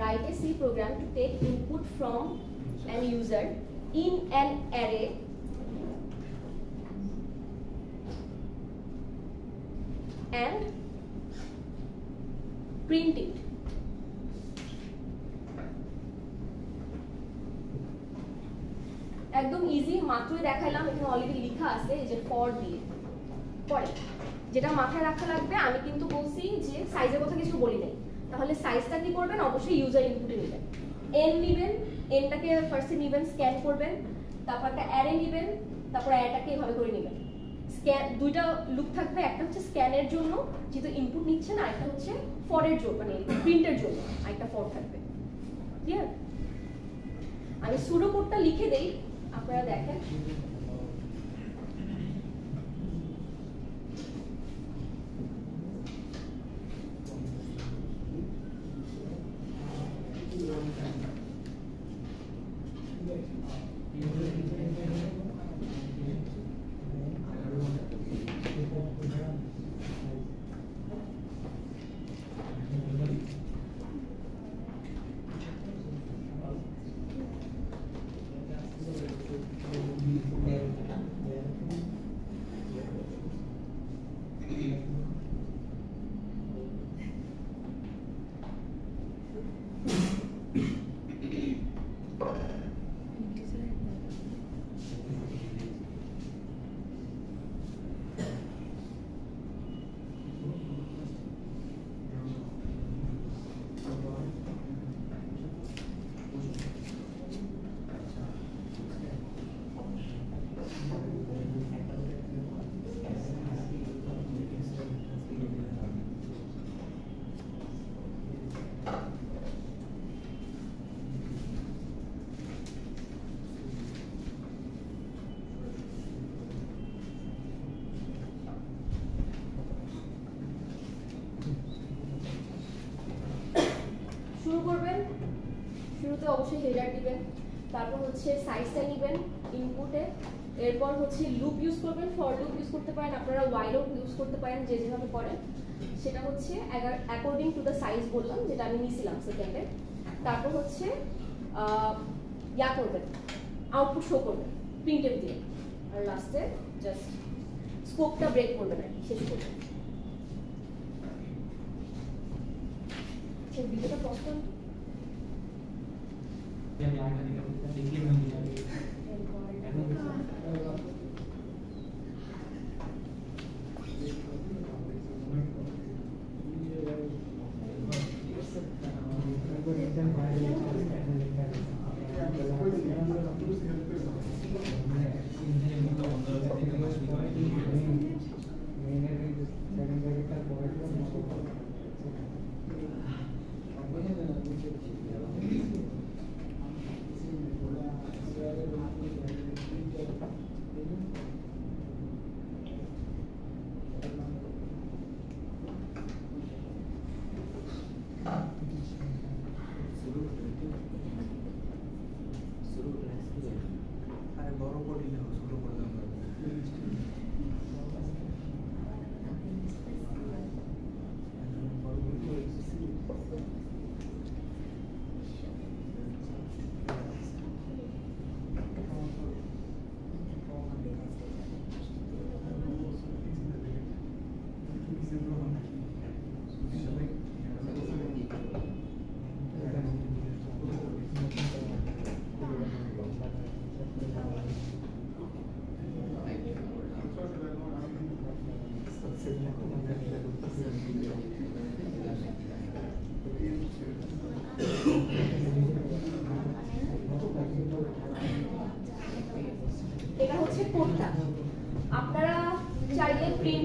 write a C program to take input from an user in an array and print it. একদম ইজি, মাত্রই দেখাইলাম, এখানে already লেখা আছে এই যে for দিয়ে। পরে যেটা মাথায় রাখা লাগবে, আমি কিন্তু বলছি যে সাইজের কথা কিছু বলি নাই, তাহলে সাইজটা কি করবেন, অবশ্যই ইউজার ইনপুটে নেবেন। এন নেবেন, এনটাকে ফার্স্টে নেবেন, স্ক্যান করবেন, তারপর একটা অ্যারে নেবেন, তারপর অ্যারেটাকে এভাবে করে নেবেন। স্ক্যান দুইটা লুপ থাকবে, একটা হচ্ছে স্ক্যানের জন্য যেহেতু ইনপুট নিচ্ছে না, একটা হচ্ছে ফরের জন্য মানে প্রিন্টের জন্য আরেকটা ফর থাকবে। ক্লিয়ার? আমি সুডো কোডটা লিখে দেই, আপনারা দেখেন। শুরু করবেন, শুরুতে অবশ্যই হেডার দিবেন, তারপর হচ্ছে সাইজটা নেবেন ইনপুটে, এরপর হচ্ছে লুপ ইউজ করবেন, ফর লুপ ইউজ করতে পারেন, আপনারা ওয়াইল লুপ ইউজ করতে পারেন, যে যেভাবে করেন সেটা হচ্ছে অ্যাকর্ডিং টু দ্য সাইজ বললাম, যেটা আমি নিয়েছিলাম সেকেন্ডে। তারপর হচ্ছে করবেন, আউটপুট শো করবেন প্রিন্টএফ দিয়ে, আর লাস্টে জাস্ট স্কোপটা ব্রেক করবেন আর কি, শেষ করবেন। ভিডিওটা পজ করুন।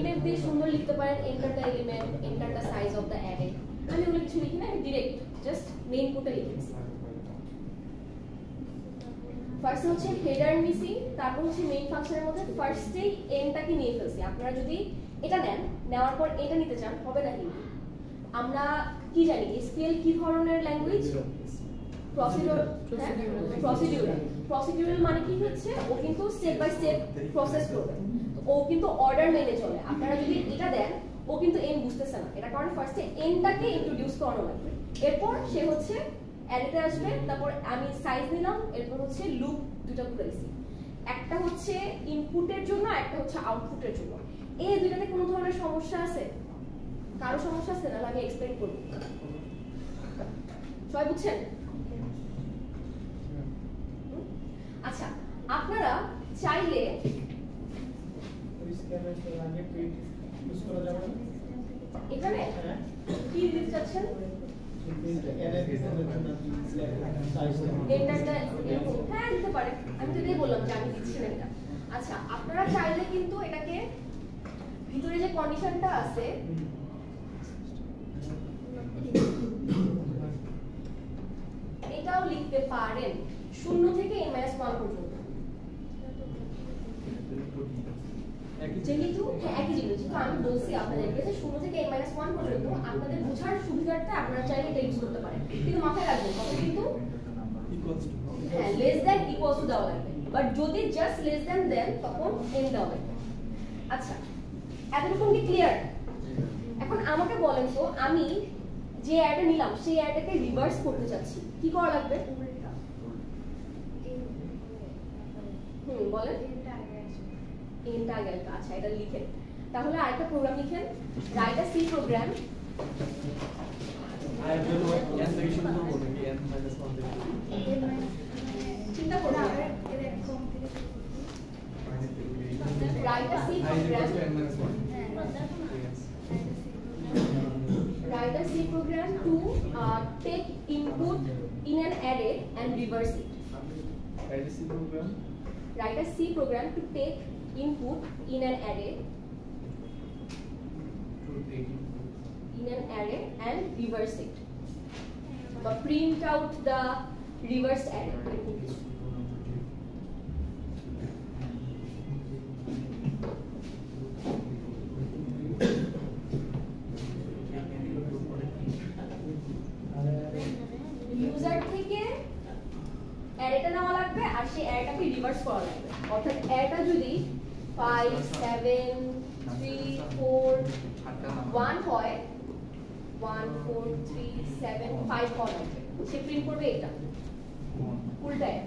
লেফট দিয়ে সুন্দর লিখতে পারেন enter the element, enter the size of the array. আমি ওগুলো কিছু লিখি না, আমি ডিরেক্ট জাস্ট মেইন কোডটা লিখেছি। ফার্স্ট হচ্ছে হেডার মিসিং, তারপর হচ্ছে মেইন ফাংশনের মধ্যে ফার্স্টেই এনটাকে নিয়ে ফেলছি। আপনারা যদি এটা নেন, নেওয়ার পর এটা নিতে চান হবে না কিন্তু। আমরা কি জানি এসকিউএল কি ধরনের ল্যাঙ্গুয়েজ? প্রসিডিউরাল মানে কি হচ্ছে ও কিন্তু স্টেপ বাই স্টেপ প্রসেস করবে, ও কিন্তু অর্ডার মেনে চলে। আপনারা যদি এটা দেন ও কিন্তু এন বুঝতেছে না, এটা কারণ ফার্স্টে এনটাকে ইন্ট্রোডিউস করানো লাগবে, এরপর সে হচ্ছে অ্যারেতে আসবে, তারপর আমি সাইজ নিলাম, এরপর হচ্ছে লুপ দুটো ঘুরাইছি, একটা হচ্ছে ইনপুটের জন্য একটা হচ্ছে আউটপুটের জন্য। এই দুইটাতে কোনো ধরনের সমস্যা আছে? কারো সমস্যা আছে? না আমি এক্সপ্লেইন করব, সবাই বুঝছেন? আচ্ছা, আপনারা চাইলে এখানে কি দিতে চাচ্ছেন? হ্যাঁ দিতে পারে, আমি তো এটাই বললাম যে আমি দিচ্ছি না এটা। আচ্ছা, আপনারা চাইলে কিন্তু এটাকে ভিতরে যে কন্ডিশনটা আছে এটাও লিখতে পারেন 0 থেকে n-1 পর্যন্ত। যেহেতু একই জিনিস, যেহেতু আমি বলছি আপনাদেরকে যে 0 থেকে n-1 পর্যন্ত আপনাদের বোঝার সুবিধার্থে আপনারা চাইলে এটা ইউজ করতে পারেন, কিন্তু মাথায় রাখবেন কত কিন্তু হ্যাঁ লেস দ্যান ইকুয়ালস টু দেওয়া লাগবে, বাট যদি জাস্ট লেস দ্যান দেন তখন n দেওয়া লাগবে। আচ্ছা, এতটুকু কি ক্লিয়ার? এখন আমাকে বলেন তো, আমি যে অ্যাডটা নিলাম সেই অ্যাডটাকে রিভার্স করতে চাচ্ছি, কি করা লাগবে? বলেন এনটা আগে। আচ্ছা, এটা লিখেন, তাহলে আরেকটা প্রোগ্রাম লিখেন, রাইট আ সি প্রোগ্রাম। চিন্তা করুন, write a C program, write a C program to take input in an array and reverse it. Write a C program. Write a C program to take input in an array and reverse it. But print out the reversed array. User থেকে অ্যারেটা নেওয়া লাগবে আর সেই অ্যারেটাকে reverse করা লাগবে। অর্থাৎ অ্যারেটা যদি 5 7 3 4 1 হয়, 1 4 3 7 5 করা লাগবে, সে প্রিন্ট করবে এটা উল্টায়।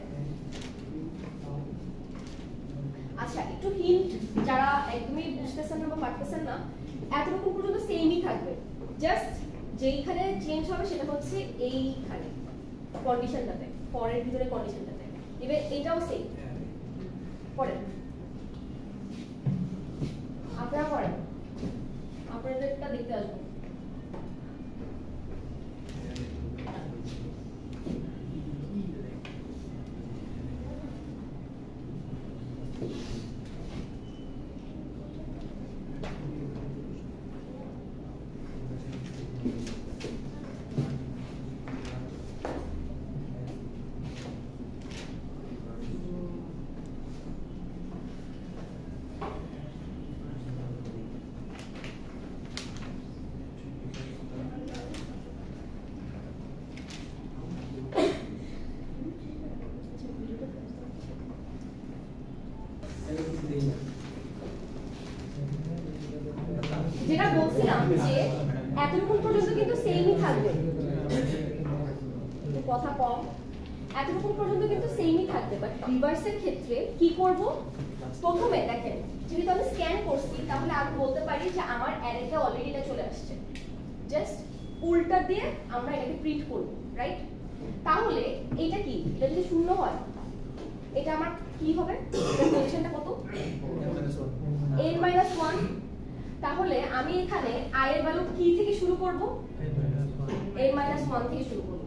আচ্ছা, একটু হিন্ট, যারা একদমই বুঝতেছেন না বা পারতেছেন না, এতটুকু পর্যন্ত সেমই থাকবে, জাস্ট যেইখানে চেঞ্জ হবে সেটা হচ্ছে এইখানে কন্ডিশনটাতে, পরের ভিতরে কন্ডিশনটাতে। এবার এটাও সেম পড়েন, আপনারা পড়েন, আপনাদেরটা দেখতে আসবো। যেটা বলছিলাম যে এতটুকু পর্যন্ত কিন্তু সেমই থাকবে, কথা কম, এতটুকু পর্যন্ত কিন্তু সেমই থাকবে, বাট রিভার্সের ক্ষেত্রে কি করব? প্রথমে দেখেন, যেহেতু আমি স্ক্যান করছি তাহলে আমি বলতে পারি যে আমার অ্যারেতে অলরেডি এটা চলে আসছে, জাস্ট উল্টা দিয়ে আমরা এটাকে প্রিন্ট করব, রাইট? তাহলে এটা কি, এটা যদি 0 হয় এটা আমার কি হবে? এর পজিশনটা কত? n-1। তাহলে আমি এখানে i এর ভ্যালু কি থেকে শুরু করব? n-1 থেকে শুরু করব।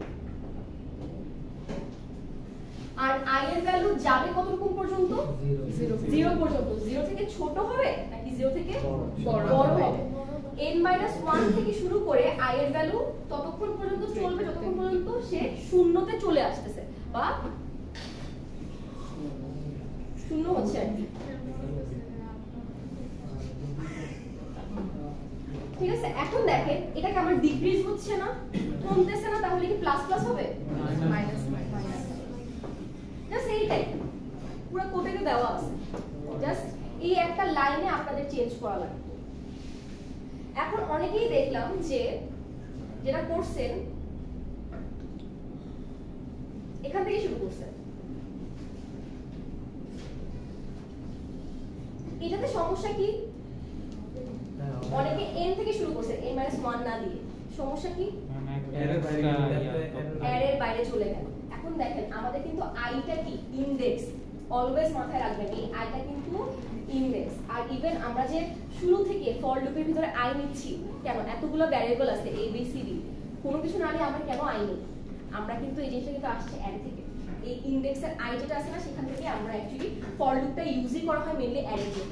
আর i এর ভ্যালু যাবে কতটুকু পর্যন্ত? 0 পর্যন্ত। 0 থেকে ছোট হবে নাকি 0 থেকে বড় হবে? n-1 থেকে শুরু করে i এর ভ্যালু ততক্ষণ পর্যন্ত চলবে যতক্ষণ পর্যন্ত সে শূন্যতে চলে আসতেছে বা শূন্য হচ্ছে আর কি। ঠিক আছে, এখন দেখেন এটা কি আমার ডিক্রিজ হচ্ছে না, কমতেছে না, তাহলে কি প্লাস প্লাস হবে? মাইনাস জাস্ট এইটাই পুরো কোডে দেওয়া আছে, জাস্ট এই একটা লাইনে আপনাদের চেঞ্জ করা লাগবে। এখন অনেকেই দেখলাম যে যেটা করছেন এখান থেকে শুরু করছেন, এটাতে সমস্যা কি? অনেকে n থেকে শুরু করছে, n-1 না দিয়ে। সমস্যা কি? অ্যারের বাইরে চলে গেল। এখন দেখেন আমাদের কিন্তু আইটা কি ইনডেক্স, অলওয়েজ মাথায় রাখবেন এই আইটা কিন্তু ইনডেক্স। আর ইভেন আমরা যে শুরু থেকে ফর লুপের ভিতরে আই নিচ্ছি কেন? এতগুলো ভ্যারিয়েবল আছে a b c d, কোনো কিছু না নিয়ে আমরা কেন আই নিই? আমরা কিন্তু এই জিনিসটা কিন্তু আসছে অ্যারে থেকে। এই ইনডেক্সের আই যেটা আছে না সেখান থেকে আমরা অ্যাকচুয়ালি ফর লুপটা ইউজই করা হয় মেইনলি অ্যারের জন্য,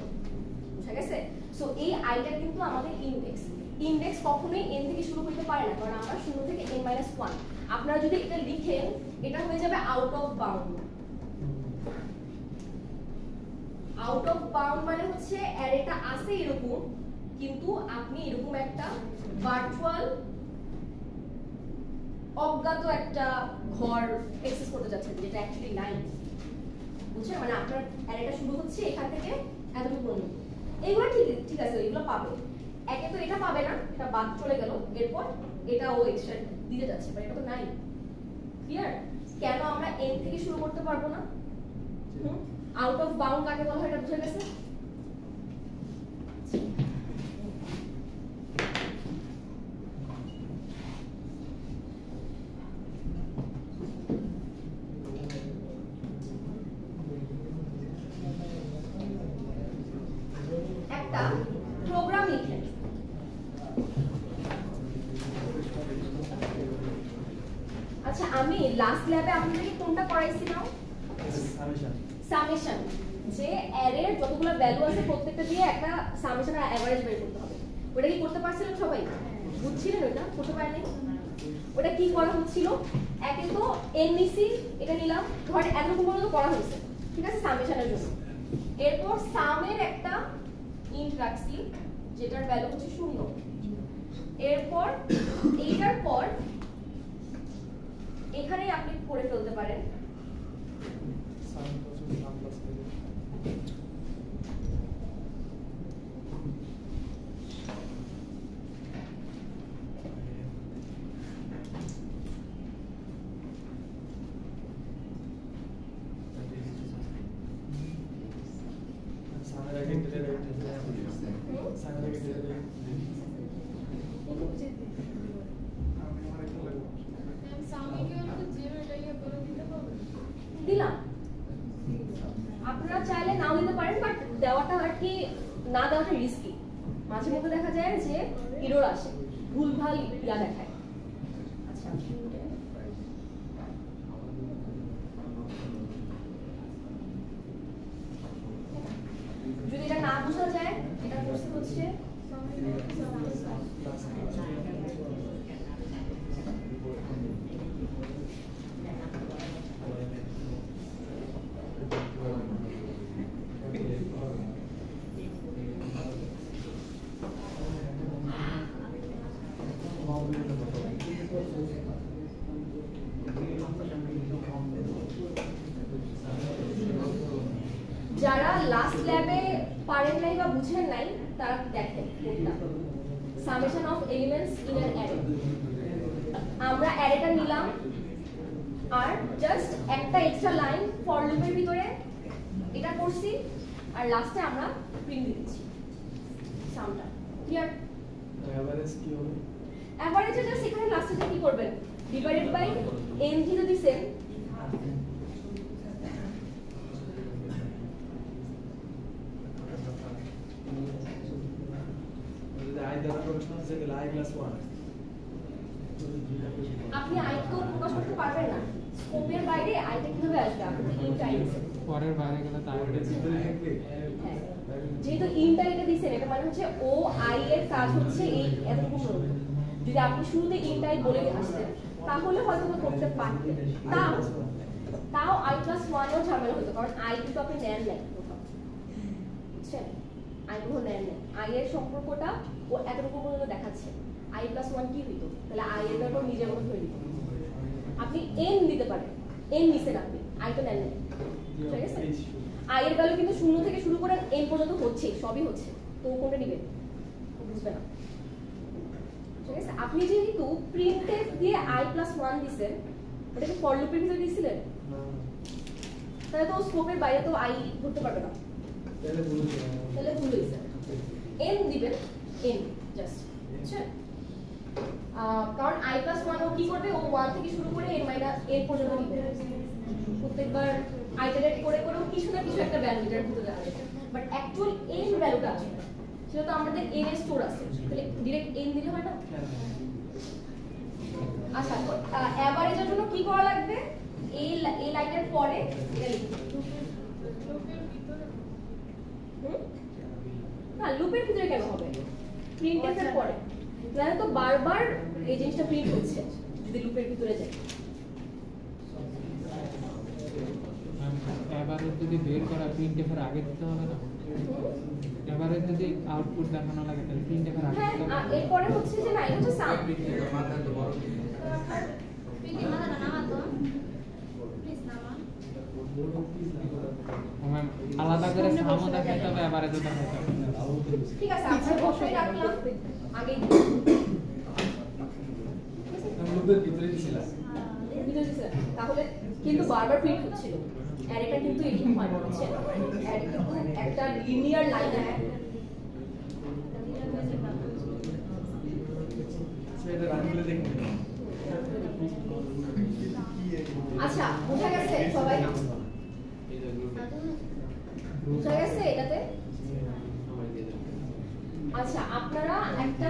বুঝা গেছে? সো এই আইটা কিন্তু আমাদের ইনডেক্স। ইনডেক্স কখনোই n থেকে শুরু করতে পারে না, কারণ আমরা শূন্য থেকে n-1। আপনারা যদি এটা লিখেন এটা হয়ে যাবে out of bound. Out of bound মানে হচ্ছে অ্যারেটা আছে এরকম, কিন্তু আপনি এরকম একটা ভার্চুয়াল অজ্ঞাত একটা ঘর অ্যাক্সেস করতে যাচ্ছেন যেটা অ্যাকচুয়ালি নাই, বুঝছেন? মানে আপনার অ্যারেটা শুরু হচ্ছে এখান থেকে এতটুকু পর্যন্ত। এইগুলো ঠিক আছে, এগুলো পাবে। একে তো এটা পাবে না, এটা বাদ চলে গেল, এরপর এটা ও এক্সট্রা দিতে যাচ্ছে, বাট এটা তো নাই। ক্লিয়ার? কেন আমরা n থেকে শুরু করতে পারবো না? আউট অফ বাউন্ড কাকে বলা হয় এটা বুঝে গেছে? একটা প্রোগ্রাম লিখেন, আচ্ছা আমি লাস্ট ল্যাবে আপনাদেরকে কোনটা করাইছিলাম? সামেশন, যে অ্যারের যতগুলো ভ্যালু আছে প্রত্যেকটা দিয়ে একটা সামেশন আর এভারেজ বের করতে হবে। ওটা কি করতে পারছিলেন সবাই? বুঝছিলেন ওটা? করতে পারেননি? ওটা কি করা হচ্ছিল? একে তো এনইসি এটা নিলাম, ধর এতটুকু পর্যন্ত করা হয়েছে, ঠিক আছে, সামেশনের জন্য। এরপর সামের একটা ইন্ট রাখছি যেটার ভ্যালু হচ্ছে 0। এরপর এইটার পর এখানেই আপনি করে ফেলতে পারেন দিলাম। আপনারা চাইলে নাও দিতে পারেন, বাট দেওয়াটা আর কি না দেওয়াটা রিস্কি। মাঝে মধ্যে দেখা যায় যে এরর আসে, ভুলভাল ইয়া দেখায়। আচ্ছা যদি এটা না বোঝা যায়, এটা করতে হচ্ছে যারা লাস্ট ল্যাবে পারেন নাই বা বুঝেন নাই তারা দেখেন কোডটা, summation of elements in an array. আমরা অ্যারেটা নিলাম আর জাস্ট একটা এক্সট্রা লাইন ফর লুপের ভিতরে এটা করছি, আর লাস্টে আমরা প্রিন্ট দিচ্ছি সামটা। ক্লিয়ার? এভারেজ কি হবে? এভারেজে জাস্ট এখানে লাস্টে কি করবেন? ডিভাইডেড বাই n যেটা দিবেন, আপনি i তো প্রকাশ করতে পারবেন না, স্কোপের বাইরে আইটা কিভাবে আসবে? আপনি তো ইন্ট আই দিয়েছেন। পরের বাইরে গেলে তাহলে হ্যাঁ। যেহেতু ইন্ট আইটা দিয়েছেন, এটা মানে হচ্ছে ও আই এর কাজ হচ্ছে এই এতটুকু পর্যন্ত। যদি আপনি শুরুতে ইন্ট আই বলে আসতেন তাহলে হয়তো করতে পারতেন। তাও i প্লাস 1 ও ঝামেলা হতো, কারণ i কিন্তু আপনি নেন নাই কোথাও, বুঝছেন? i গুলো নেন নাই, i এর সম্পর্কটা ও এতটুকু পর্যন্ত দেখাচ্ছে। i প্লাস 1 কি হইতো? তাহলে i এর ব্যাপার নিজের মতো ধরে নিতে। আপনি n দিতে পারেন, n নিছেন আপনি, i তো নেন নাই, ঠিক আছে? i এর ভ্যালু কিন্তু 0 থেকে শুরু করে n পর্যন্ত হচ্ছে, সবই হচ্ছে, তো কোনটা নেবেন? বুঝবে না, ঠিক আছে? আপনি যেহেতু প্রিন্টএফ দিয়ে i প্লাস 1 দিছেন, ওটা কি ফর লুপের ভিতরে দিছিলেন? তাহলে তো স্কোপের বাইরে তো আই ধরতে পারবে না, তাহলে ভুল হয়েছে। n দিবেন, n জাস্ট, বুঝছেন? কারণ i প্লাস 1 ও কি করবে, ও 1 থেকে শুরু করে n মাইনাস n পর্যন্ত নিবে। প্রত্যেকবার আইটারেট করে করে কিছু না কিছু একটা ভ্যালু এটার ভিতরে আসবে, বাট অ্যাকচুয়াল n ভ্যালুটা আসবে না। সেটা তো আমাদের n এর স্টোর আছে, তাহলে ডাইরেক্ট n দিলে হয় না? আচ্ছা, এভারেজের জন্য কি করা লাগবে? এই লাইনের পরে এটা লিখব। না, লুপের ভিতরে কেন হবে? প্রিন্টএফ এর পরে, তাহলে তো বারবার এই জিনিসটা প্রিন্ট হচ্ছে যদি লুপের ভিতরে যায়। এভারেজ যদি বের করা প্রিন্টএফ এর আগে দিতে হবে না? এভারেজ যদি আউটপুট দেখানো লাগে তাহলে প্রিন্টএফ এর আগে হ্যাঁ, দিতে হবে। এরপরে হচ্ছে যে না, এটা হচ্ছে সাম। পিটি মাথাটা নামাতো প্লিজ নামা। ম্যাম আলাদা করে সামও দেখাতে হবে, এভারেজও দেখাতে হবে। ঠিক আছে, আমরা বসাই রাখলাম আগেই। লুপের ভিতরে ছিলাম। ভিতরে দিছিলাম। তাহলে কিন্তু বারবার প্রিন্ট হচ্ছিল। অ্যারেটা কিন্তু এরকম হয় না, বুঝছেন? অ্যারে কিন্তু একটা লিনিয়ার লাইন আছে। সেটা রান করে দেখুন। আচ্ছা, বুঝা গেছে সবাই? বুঝা গেছে এটাতে? আচ্ছা, আপনারা একটা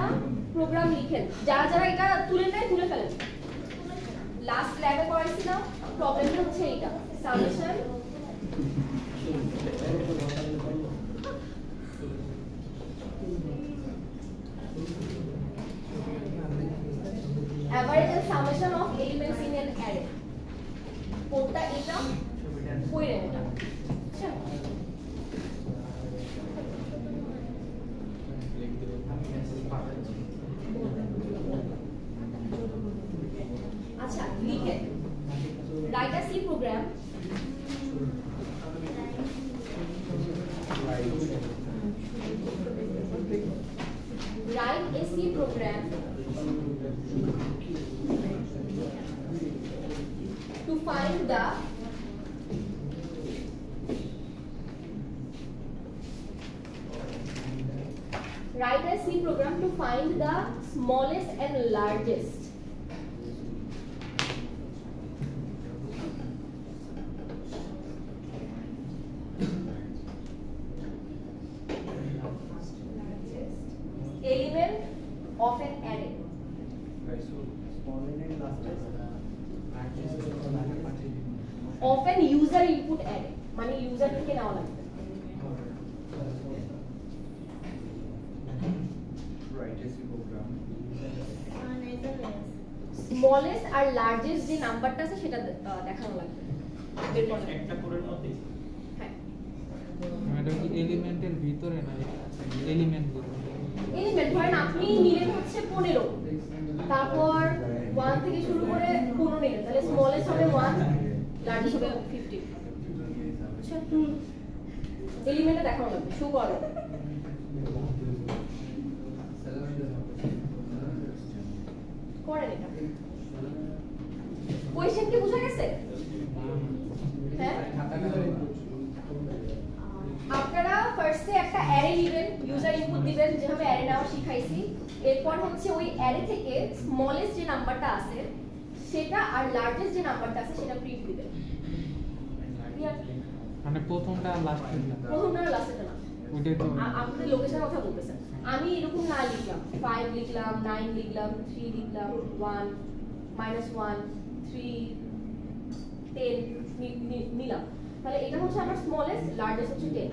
প্রোগ্রাম লিখেন, যারা যারা এটা তুলে নেয় তুলে ফেলেন। লাস্ট ল্যাবে করাইছিলাম, প্রবলেমটা হচ্ছে এইটা, summation average and summation of elements in an array. কোডটা এটা, কইরেন এটা। আচ্ছা, আচ্ছা লিখেন, write a C program to find the write a C program to find the smallest and largest element of an array. Of an user input array, মানে user থেকে নেওয়া লাগবে। স্মলেস্ট আর লার্জেস্ট যে নাম্বারটা আছে সেটা দেখানো লাগবে। একটা কোডের মধ্যে হ্যাঁ, এটা কি এলিমেন্টের ভিতরে না এলিমেন্ট এলিমেন্ট ধরেন আপনি নিলেন হচ্ছে 15, তারপর 1 থেকে শুরু করে 15 নিলেন, তাহলে স্মলেস্ট হবে 1, লার্জেস্ট হবে 50। আচ্ছা, এলিমেন্টটা দেখানো লাগবে, শো করা লাগবে। করেন এটা। কোয়েশ্চেন কি বুঝা গেছে? হ্যাঁ, আপনারা ফার্স্টে একটা অ্যারে নেবেন, ইউজার ইনপুট দিবেন, যেভাবে অ্যারে নেওয়া শিখাইছি। এরপর হচ্ছে ওই অ্যারে থেকে স্মলেস্ট যে নাম্বারটা আছে সেটা আর লার্জেস্ট যে নাম্বারটা আছে সেটা প্রিন্ট দিবেন। মানে প্রথমটা আর লাস্টে না, প্রথমটা আর লাস্টেরটা না। ওইটাই তো আপনি লোকেশনের কথা বলতেছেন, আমি এরকম না লিখলাম, 5 লিখলাম, 9 লিখলাম, 3 লিখলাম, 1 -1 3 10 নিলাম, তাহলে এটা হচ্ছে আমার স্মলেস্ট, লার্জেস্ট হচ্ছে 10।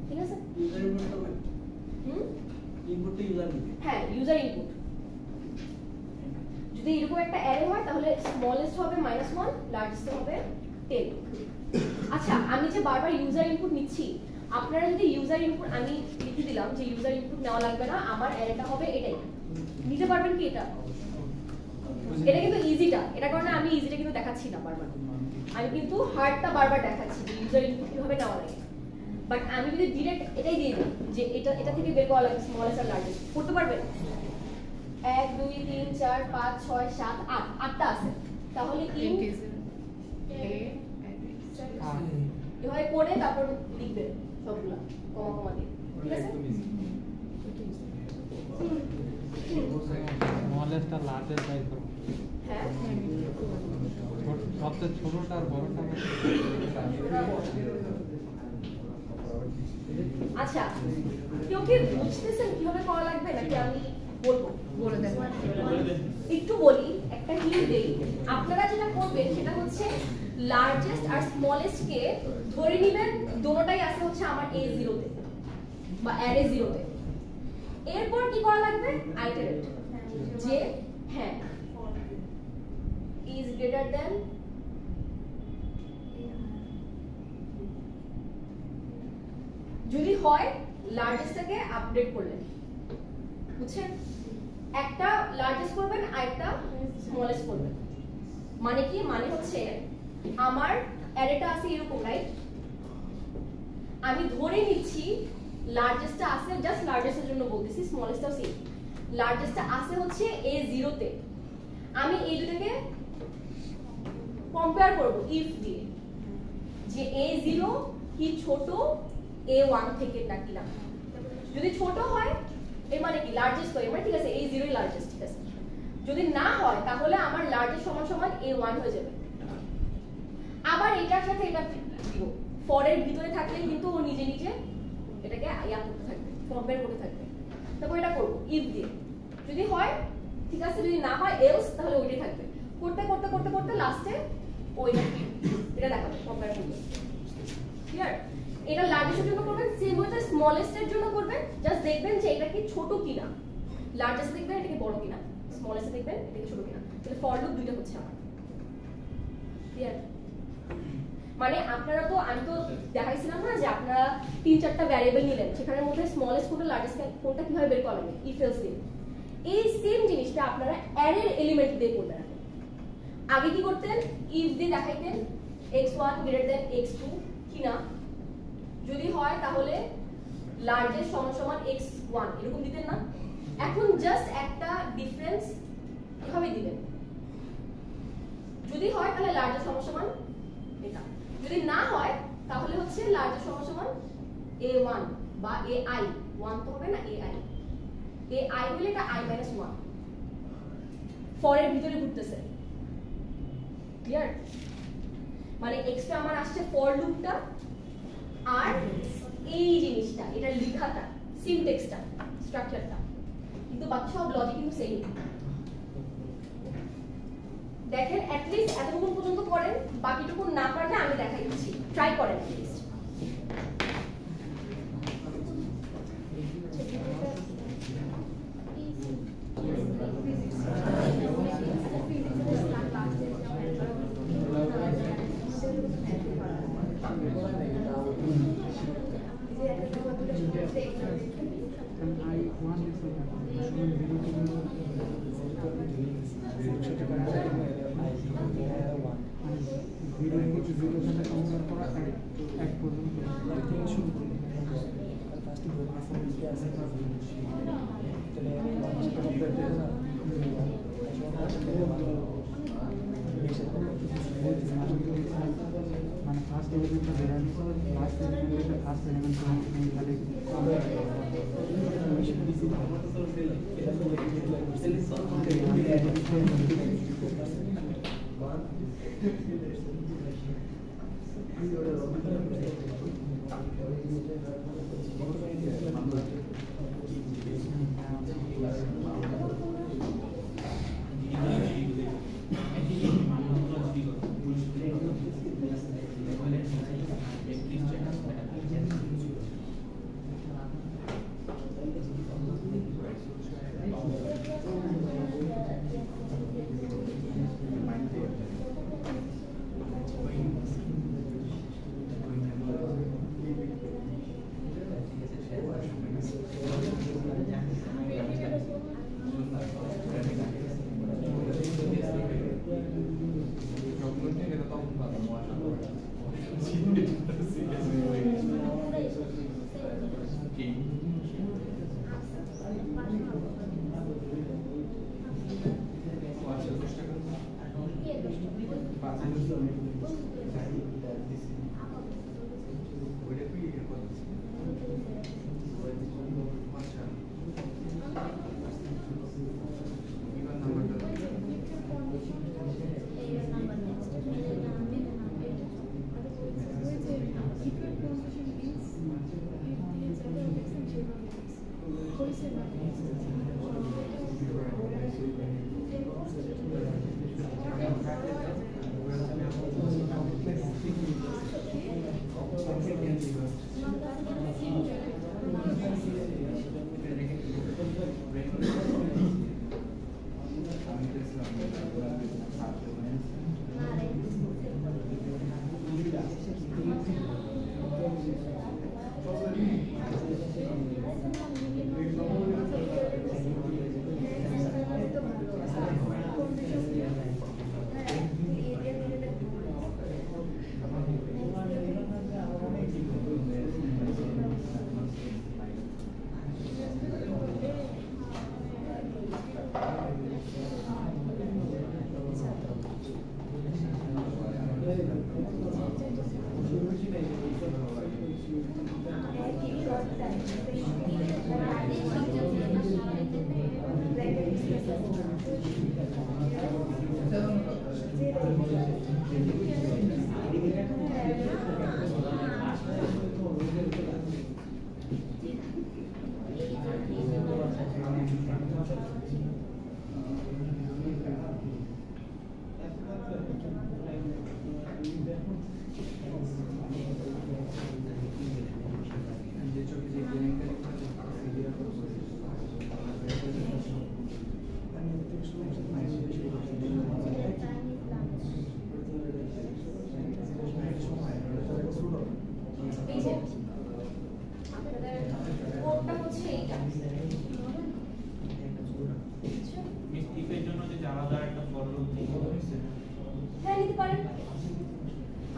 ঠিক আছে? ইউজার ইনপুট তো ইনপুট তো ইউজার দিবে। হ্যাঁ, ইউজার ইনপুট। যদি এরকম একটা অ্যারে হয় তাহলে স্মলেস্ট হবে -1, লার্জেস্ট হবে 10। আচ্ছা, আমি যে বারবার ইউজার ইনপুট নিচ্ছি, আপনারা যদি ইউজার ইনপুট, আমি লিখে দিলাম যে ইউজার ইনপুট নেওয়া লাগবে না, আমার অ্যারেটা হবে এটাই, নিতে পারবেন কি এটা? এটা কিন্তু ইজিটা, এটা কারণে আমি ইজিটা কিন্তু দেখাচ্ছি না বারবার, আমি কিন্তু হার্ডটা বারবার দেখাচ্ছি যে ইউজার ইনপুট কিভাবে নেওয়া লাগে। বাট আমি যদি ডিরেক্ট এটাই দিয়ে দিই যে এটা থেকে বের করা লাগে স্মলেস্ট আর লার্জেস্ট, করতে পারবেন? 1 2 3 4 5 6 7 8, 8টা আছে, তাহলে এভাবে করে তারপর লিখবেন সবগুলা কমা কমা দিয়ে। ঠিক আছে? স্মলেস্ট আর লার্জেস্ট বাই করব। হ্যাঁ, সবচেয়ে ছোটটা আর বড়টা। আচ্ছা, কেউ কি বুঝতেছেন কিভাবে করা লাগবে নাকি আমি বলবো? বলে দেন। একটু বলি, একটা হিন্ট দেই। আপনারা যেটা করবেন সেটা হচ্ছে লার্জেস্ট আর স্মলেস্ট কে ধরে নেবেন দুটোটাই আছে হচ্ছে আমার A0 তে বা অ্যারে 0 তে। এরপর কি করা লাগবে? আইটারেট, যে হ্যাঁ is greater than যদি হয় লার্জেস্টটাকে আপডেট করলেন, বুঝছেন? একটা লার্জেস্ট করবেন আর একটা স্মলেস্ট করবেন। মানে কি? মানে হচ্ছে আমার অ্যারেটা আছে এরকম, রাইট? আমি ধরে নিচ্ছি লার্জেস্টটা আছে, জাস্ট লার্জেস্টের জন্য বলতেছি, স্মলেস্টটাও সেম। লার্জেস্টটা আছে হচ্ছে A0 তে, আমি এই দুটোকে কম্পেয়ার করব ইফ দিয়ে, যে A0 কি ছোট A1 থেকে নাকি না। যদি ছোট হয় এর মানে কি লার্জেস্ট হয়, মানে ঠিক আছে A0 ই লার্জেস্ট, ঠিক আছে। যদি না হয় তাহলে আমার লার্জেস্ট সমান সমান A1 হয়ে যাবে। আবার এটার সাথে এটা দিব, ফর এর ভিতরে থাকলে কিন্তু ও নিজে নিজে এটাকে ইয়া করতে থাকবে, কম্পেয়ার করতে থাকবে। তারপর এটা করব ইফ দিয়ে, যদি হয় ঠিক আছে, যদি না হয় এলস, তাহলে ওইটাই থাকবে। করতে করতে করতে করতে লাস্টে ওইটা এটা দেখাবে কম্পেয়ার করবে। ক্লিয়ার? এটা লার্জেস্টের জন্য করবেন, সেম ওয়েতে স্মলেস্টের জন্য করবেন। জাস্ট দেখবেন যে এটা কি ছোট কিনা, লার্জেস্ট দেখবেন এটা কি বড় কিনা, স্মলেস্ট দেখবেন এটা কি ছোট কিনা। তাহলে ফর লুপ দুইটা হচ্ছে আমার। ক্লিয়ার? মানে আপনারা তো, আমি তো দেখাইছিলাম না যে আপনারা 3-4টা ভ্যারিয়েবল নিলেন, সেখানের মধ্যে স্মলেস্ট কোনটা লার্জেস্ট কোনটা কিভাবে বের করা লাগে, ইফ এলস দিয়ে। এই সেম জিনিসটা আপনারা অ্যারের এলিমেন্ট দিয়ে করবেন। আগে কি করতেন? ইফ দিয়ে দেখাইতেন x1 greater than x2 কিনা, যদি হয় তাহলে লার্জেস্ট সমান সমান x1 এরকম দিতেন না। এখন জাস্ট একটা ডিফারেন্স এভাবে দিবেন, যদি হয় তাহলে লার্জেস্ট সমান সমান এটা, যদি না হয় তাহলে হচ্ছে লার্জেস্ট সমান সমান A1 বা AI, 1 তো হবে না, AI হলে এটা I-1 ফর এর ভিতরে ঘুরতেছে। ক্লিয়ার? মানে এক্সট্রা আমার আসছে ফর লুপটা আর এই জিনিসটা, এটা লেখাটা, সিনট্যাক্সটা, স্ট্রাকচারটা, কিন্তু বাকি সব লজিক কিন্তু সেম। দেখেন অ্যাট লিস্ট এতটুকু পর্যন্ত করেন, বাকিটুকু না পারলে আমি দেখাই দিচ্ছি, ট্রাই করেন অ্যাট লিস্ট। মানে ফার্স্ট এলিমেন্টটা বেরানো, লাস্ট এলিমেন্টটা ফার্স্ট এলিমেন্টটা খালি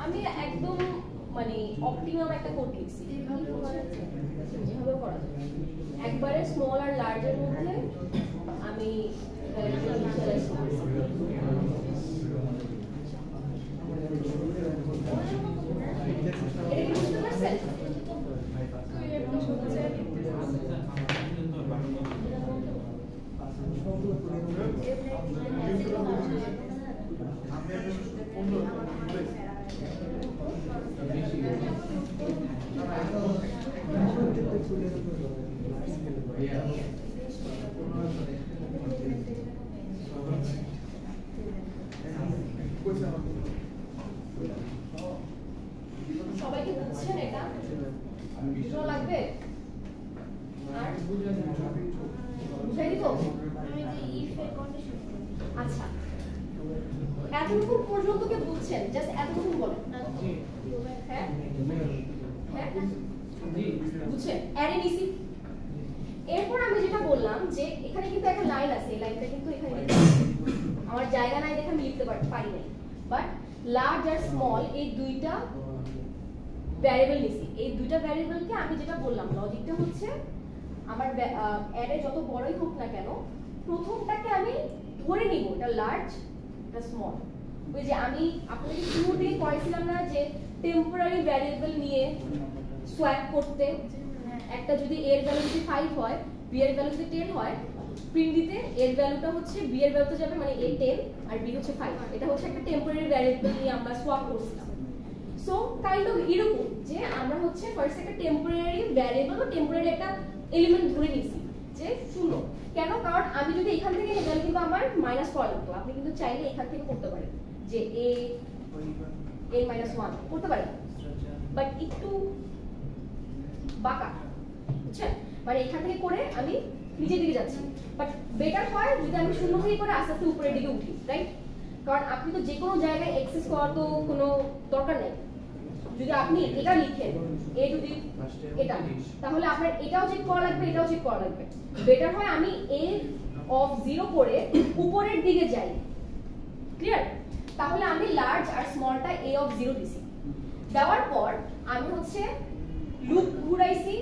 আমি একদম মানে অপটিমাম একটা কোড লিখছি, যেভাবে করা যায় একবারে স্মল আর লার্জের মধ্যে আমি এটা কি বুঝতে পারছেন? সবাইকে বুঝছেন এটা? বুঝানো লাগবে? আর বুঝাই দিব? আচ্ছা, এতটুকু পর্যন্ত কে বুঝছেন? জাস্ট এতটুকু বলেন। হ্যাঁ হ্যাঁ বুঝছেন? অ্যারে নিছি। এরপর আমি যেটা বললাম যে এখানে কিন্তু একটা লাইন আছে, এই লাইনটা কিন্তু এখানে আমার জায়গা নাই দেখে আমি লিখতে পারি নাই, বাট লার্জ আর স্মল এই দুইটা ভ্যারিয়েবল নিছি। এই দুইটা ভ্যারিয়েবলকে আমি যেটা বললাম লজিকটা হচ্ছে আমার অ্যারে যত বড়ই হোক না কেন প্রথমটাকে আমি ধরে নিব এটা লার্জ এটা স্মল। ওই যে আমি আপনাদের শুরু দিয়ে পড়াইছিলাম না যে টেম্পোরারি ভ্যারিয়েবল নিয়ে সোয়াপ করতে, একটা যদি এর ভ্যালু যদি 5 হয় বি এর ভ্যালু যদি 10 হয় প্রিন্ট দিতে এর ভ্যালুটা হচ্ছে বি এর ভ্যালুতে যাবে, মানে এ 10 আর বি হচ্ছে 5। এটা হচ্ছে একটা টেম্পোরারি ভ্যারিয়েবল নিয়ে আমরা সোয়াপ করছিলাম। সো কাইন্ড অফ এরকম যে আমরা হচ্ছে ফার্স্ট একটা টেম্পোরারি ভ্যারিয়েবল বা টেম্পোরারি একটা এলিমেন্ট ধরে নিয়েছি যে 0। কেন? কারণ আমি যদি এখান থেকে তাহলে কিন্তু আমার মাইনাস করা লাগতো। আপনি কিন্তু চাইলে এখান থেকে করতে পারেন যে a -1 করতে পারেন, বাট একটু বাঁকা, বুঝছেন? মানে এখান থেকে করে আমি নিচের দিকে যাচ্ছি, বাট বেটার হয় যদি আমি শূন্য থেকে করে আস্তে আস্তে উপরের দিকে উঠি, রাইট? কারণ আপনি তো যে কোনো জায়গায় অ্যাক্সেস করার তো কোনো দরকার নেই। যদি আপনি এটা লিখেন a টু দি এটা, তাহলে আপনার এটাও চেক করা লাগবে এটাও চেক করা লাগবে। বেটার হয় আমি a অফ 0 করে উপরের দিকে যাই, ক্লিয়ার? তাহলে আমি লার্জ আর স্মলটা a অফ 0 দিছি, দেওয়ার পর আমি হচ্ছে লুপ ঘুরাইছি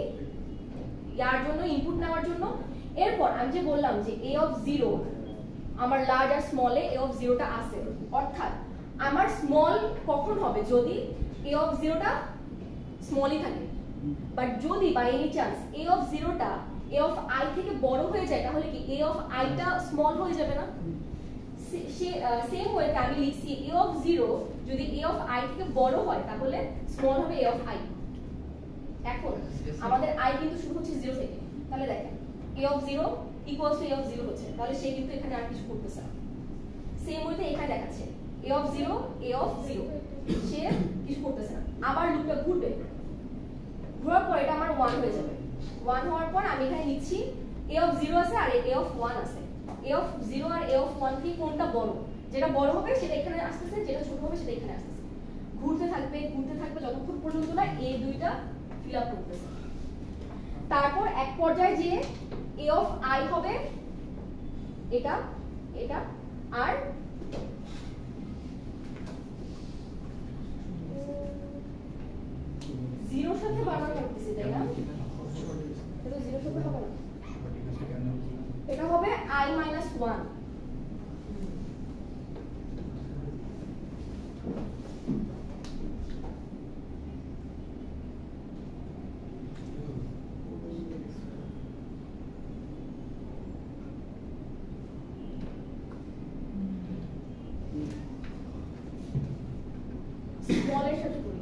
ইয়ার জন্য ইনপুট নেওয়ার জন্য। এরপর আমি যে বললাম যে a অফ 0 আমার লার্জ আর স্মলে a অফ 0টা আছে, অর্থাৎ আমার স্মল কখন হবে যদি a অফ 0টা স্মলই থাকে। বাট যদি by any chance a of 0টা a অফ i থেকে বড় হয়ে যায় তাহলে কি a অফ i টা স্মল হয়ে যাবে না? সেম ওয়েতে আমি লিখছি a অফ 0 যদি a অফ i থেকে বড় হয় তাহলে স্মল হবে a অফ i। এখন আমাদের i কিন্তু শুরু হচ্ছে 0 থেকে, তাহলে দেখেন a a of 0 equals to a of 0 হচ্ছে, তাহলে সে কিন্তু এখানে আর কিছু করতেছে না। সেম ওয়েতে এখানে দেখাচ্ছে a of 0 সে কিছু করতেছে না। আবার লুপটা ঘুরবে, ঘোরার পর এটা আমার 1 হয়ে যাবে। 1 হওয়ার পর আমি এখানে নিচ্ছি a of 0 আছে আর a of 1 আছে। a of 0 R a of 1 কি কোনটা বড়? যেটা বড় হবে সেটা এখানে আসতেছে, যেটা ছোট হবে সেটা এখানে আসতেছে। ঘুরতে থাকবে যতক্ষণ পর্যন্ত না a দুইটা ফিল আপ করতেছে। তারপর এক পর্যায়ে যে a of I হবে এটা আর জিরোর সাথে বারবার করতেছি, তাই না? এটা জিরোর সাথে হবে না, এটা হবে I minus 1। স্মলের সাথে করি।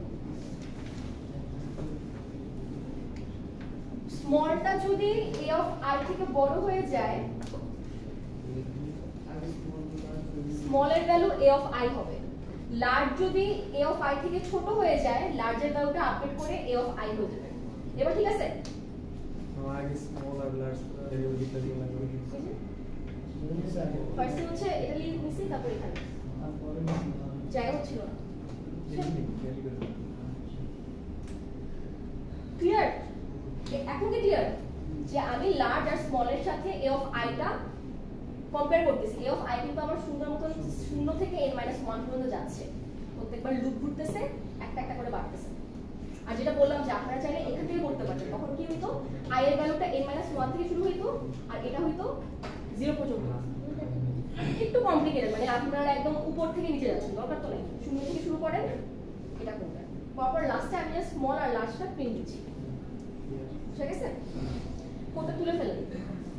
স্মলটা যদি a of I থেকে বড় হয়ে যায়, স্মলের ভ্যালু a of I হবে। লার্জ যদি a of I থেকে ছোট হয়ে যায়, লার্জের ভ্যালুটা আপডেট করে a of I হয়ে যাবে। এবার ঠিক আছে? আগে স্মল আর লার্জ ভেরিয়েবলটা দিয়ে লাগবে। ফার্স্টে হচ্ছে এটা লিখে নিছি, তারপর এখানে জায়গা হচ্ছিল না। ক্লিয়ার? এখন কি ক্লিয়ার যে আমি লার্জ আর স্মলের সাথে a of I টা কম্পেয়ার করতেছি। a of I কিন্তু আমার সুন্দর মতন 0 থেকে n - 1 পর্যন্ত যাচ্ছে, প্রত্যেকবার লুপ ঘুরতেছে, একটা করে বাড়তেছে। আর যেটা বললাম যে আপনারা চাইলে এখান থেকে করতে পারতেন, তখন কি হইতো I এর ভ্যালুটা n - 1 থেকে শুরু হইতো আর এটা হইতো 0 পর্যন্ত। একটু কমপ্লিকেটেড, মানে আপনারা একদম উপর থেকে নিচে যাচ্ছেন, দরকার তো নেই। 0 থেকে শুরু করেন, এটা করবেন, তারপর লাস্টে আমি স্মল আর লার্জটা প্রিন্ট দিচ্ছি। ঠিক আছে? কোডটা তুলে ফেলেন।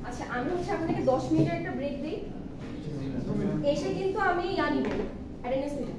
আচ্ছা, আমি হচ্ছে আপনাকে 10 মিনিটের একটা ব্রেক দিই, এসে কিন্তু আমি নিব অ্যাটেন্ডেন্স নিব।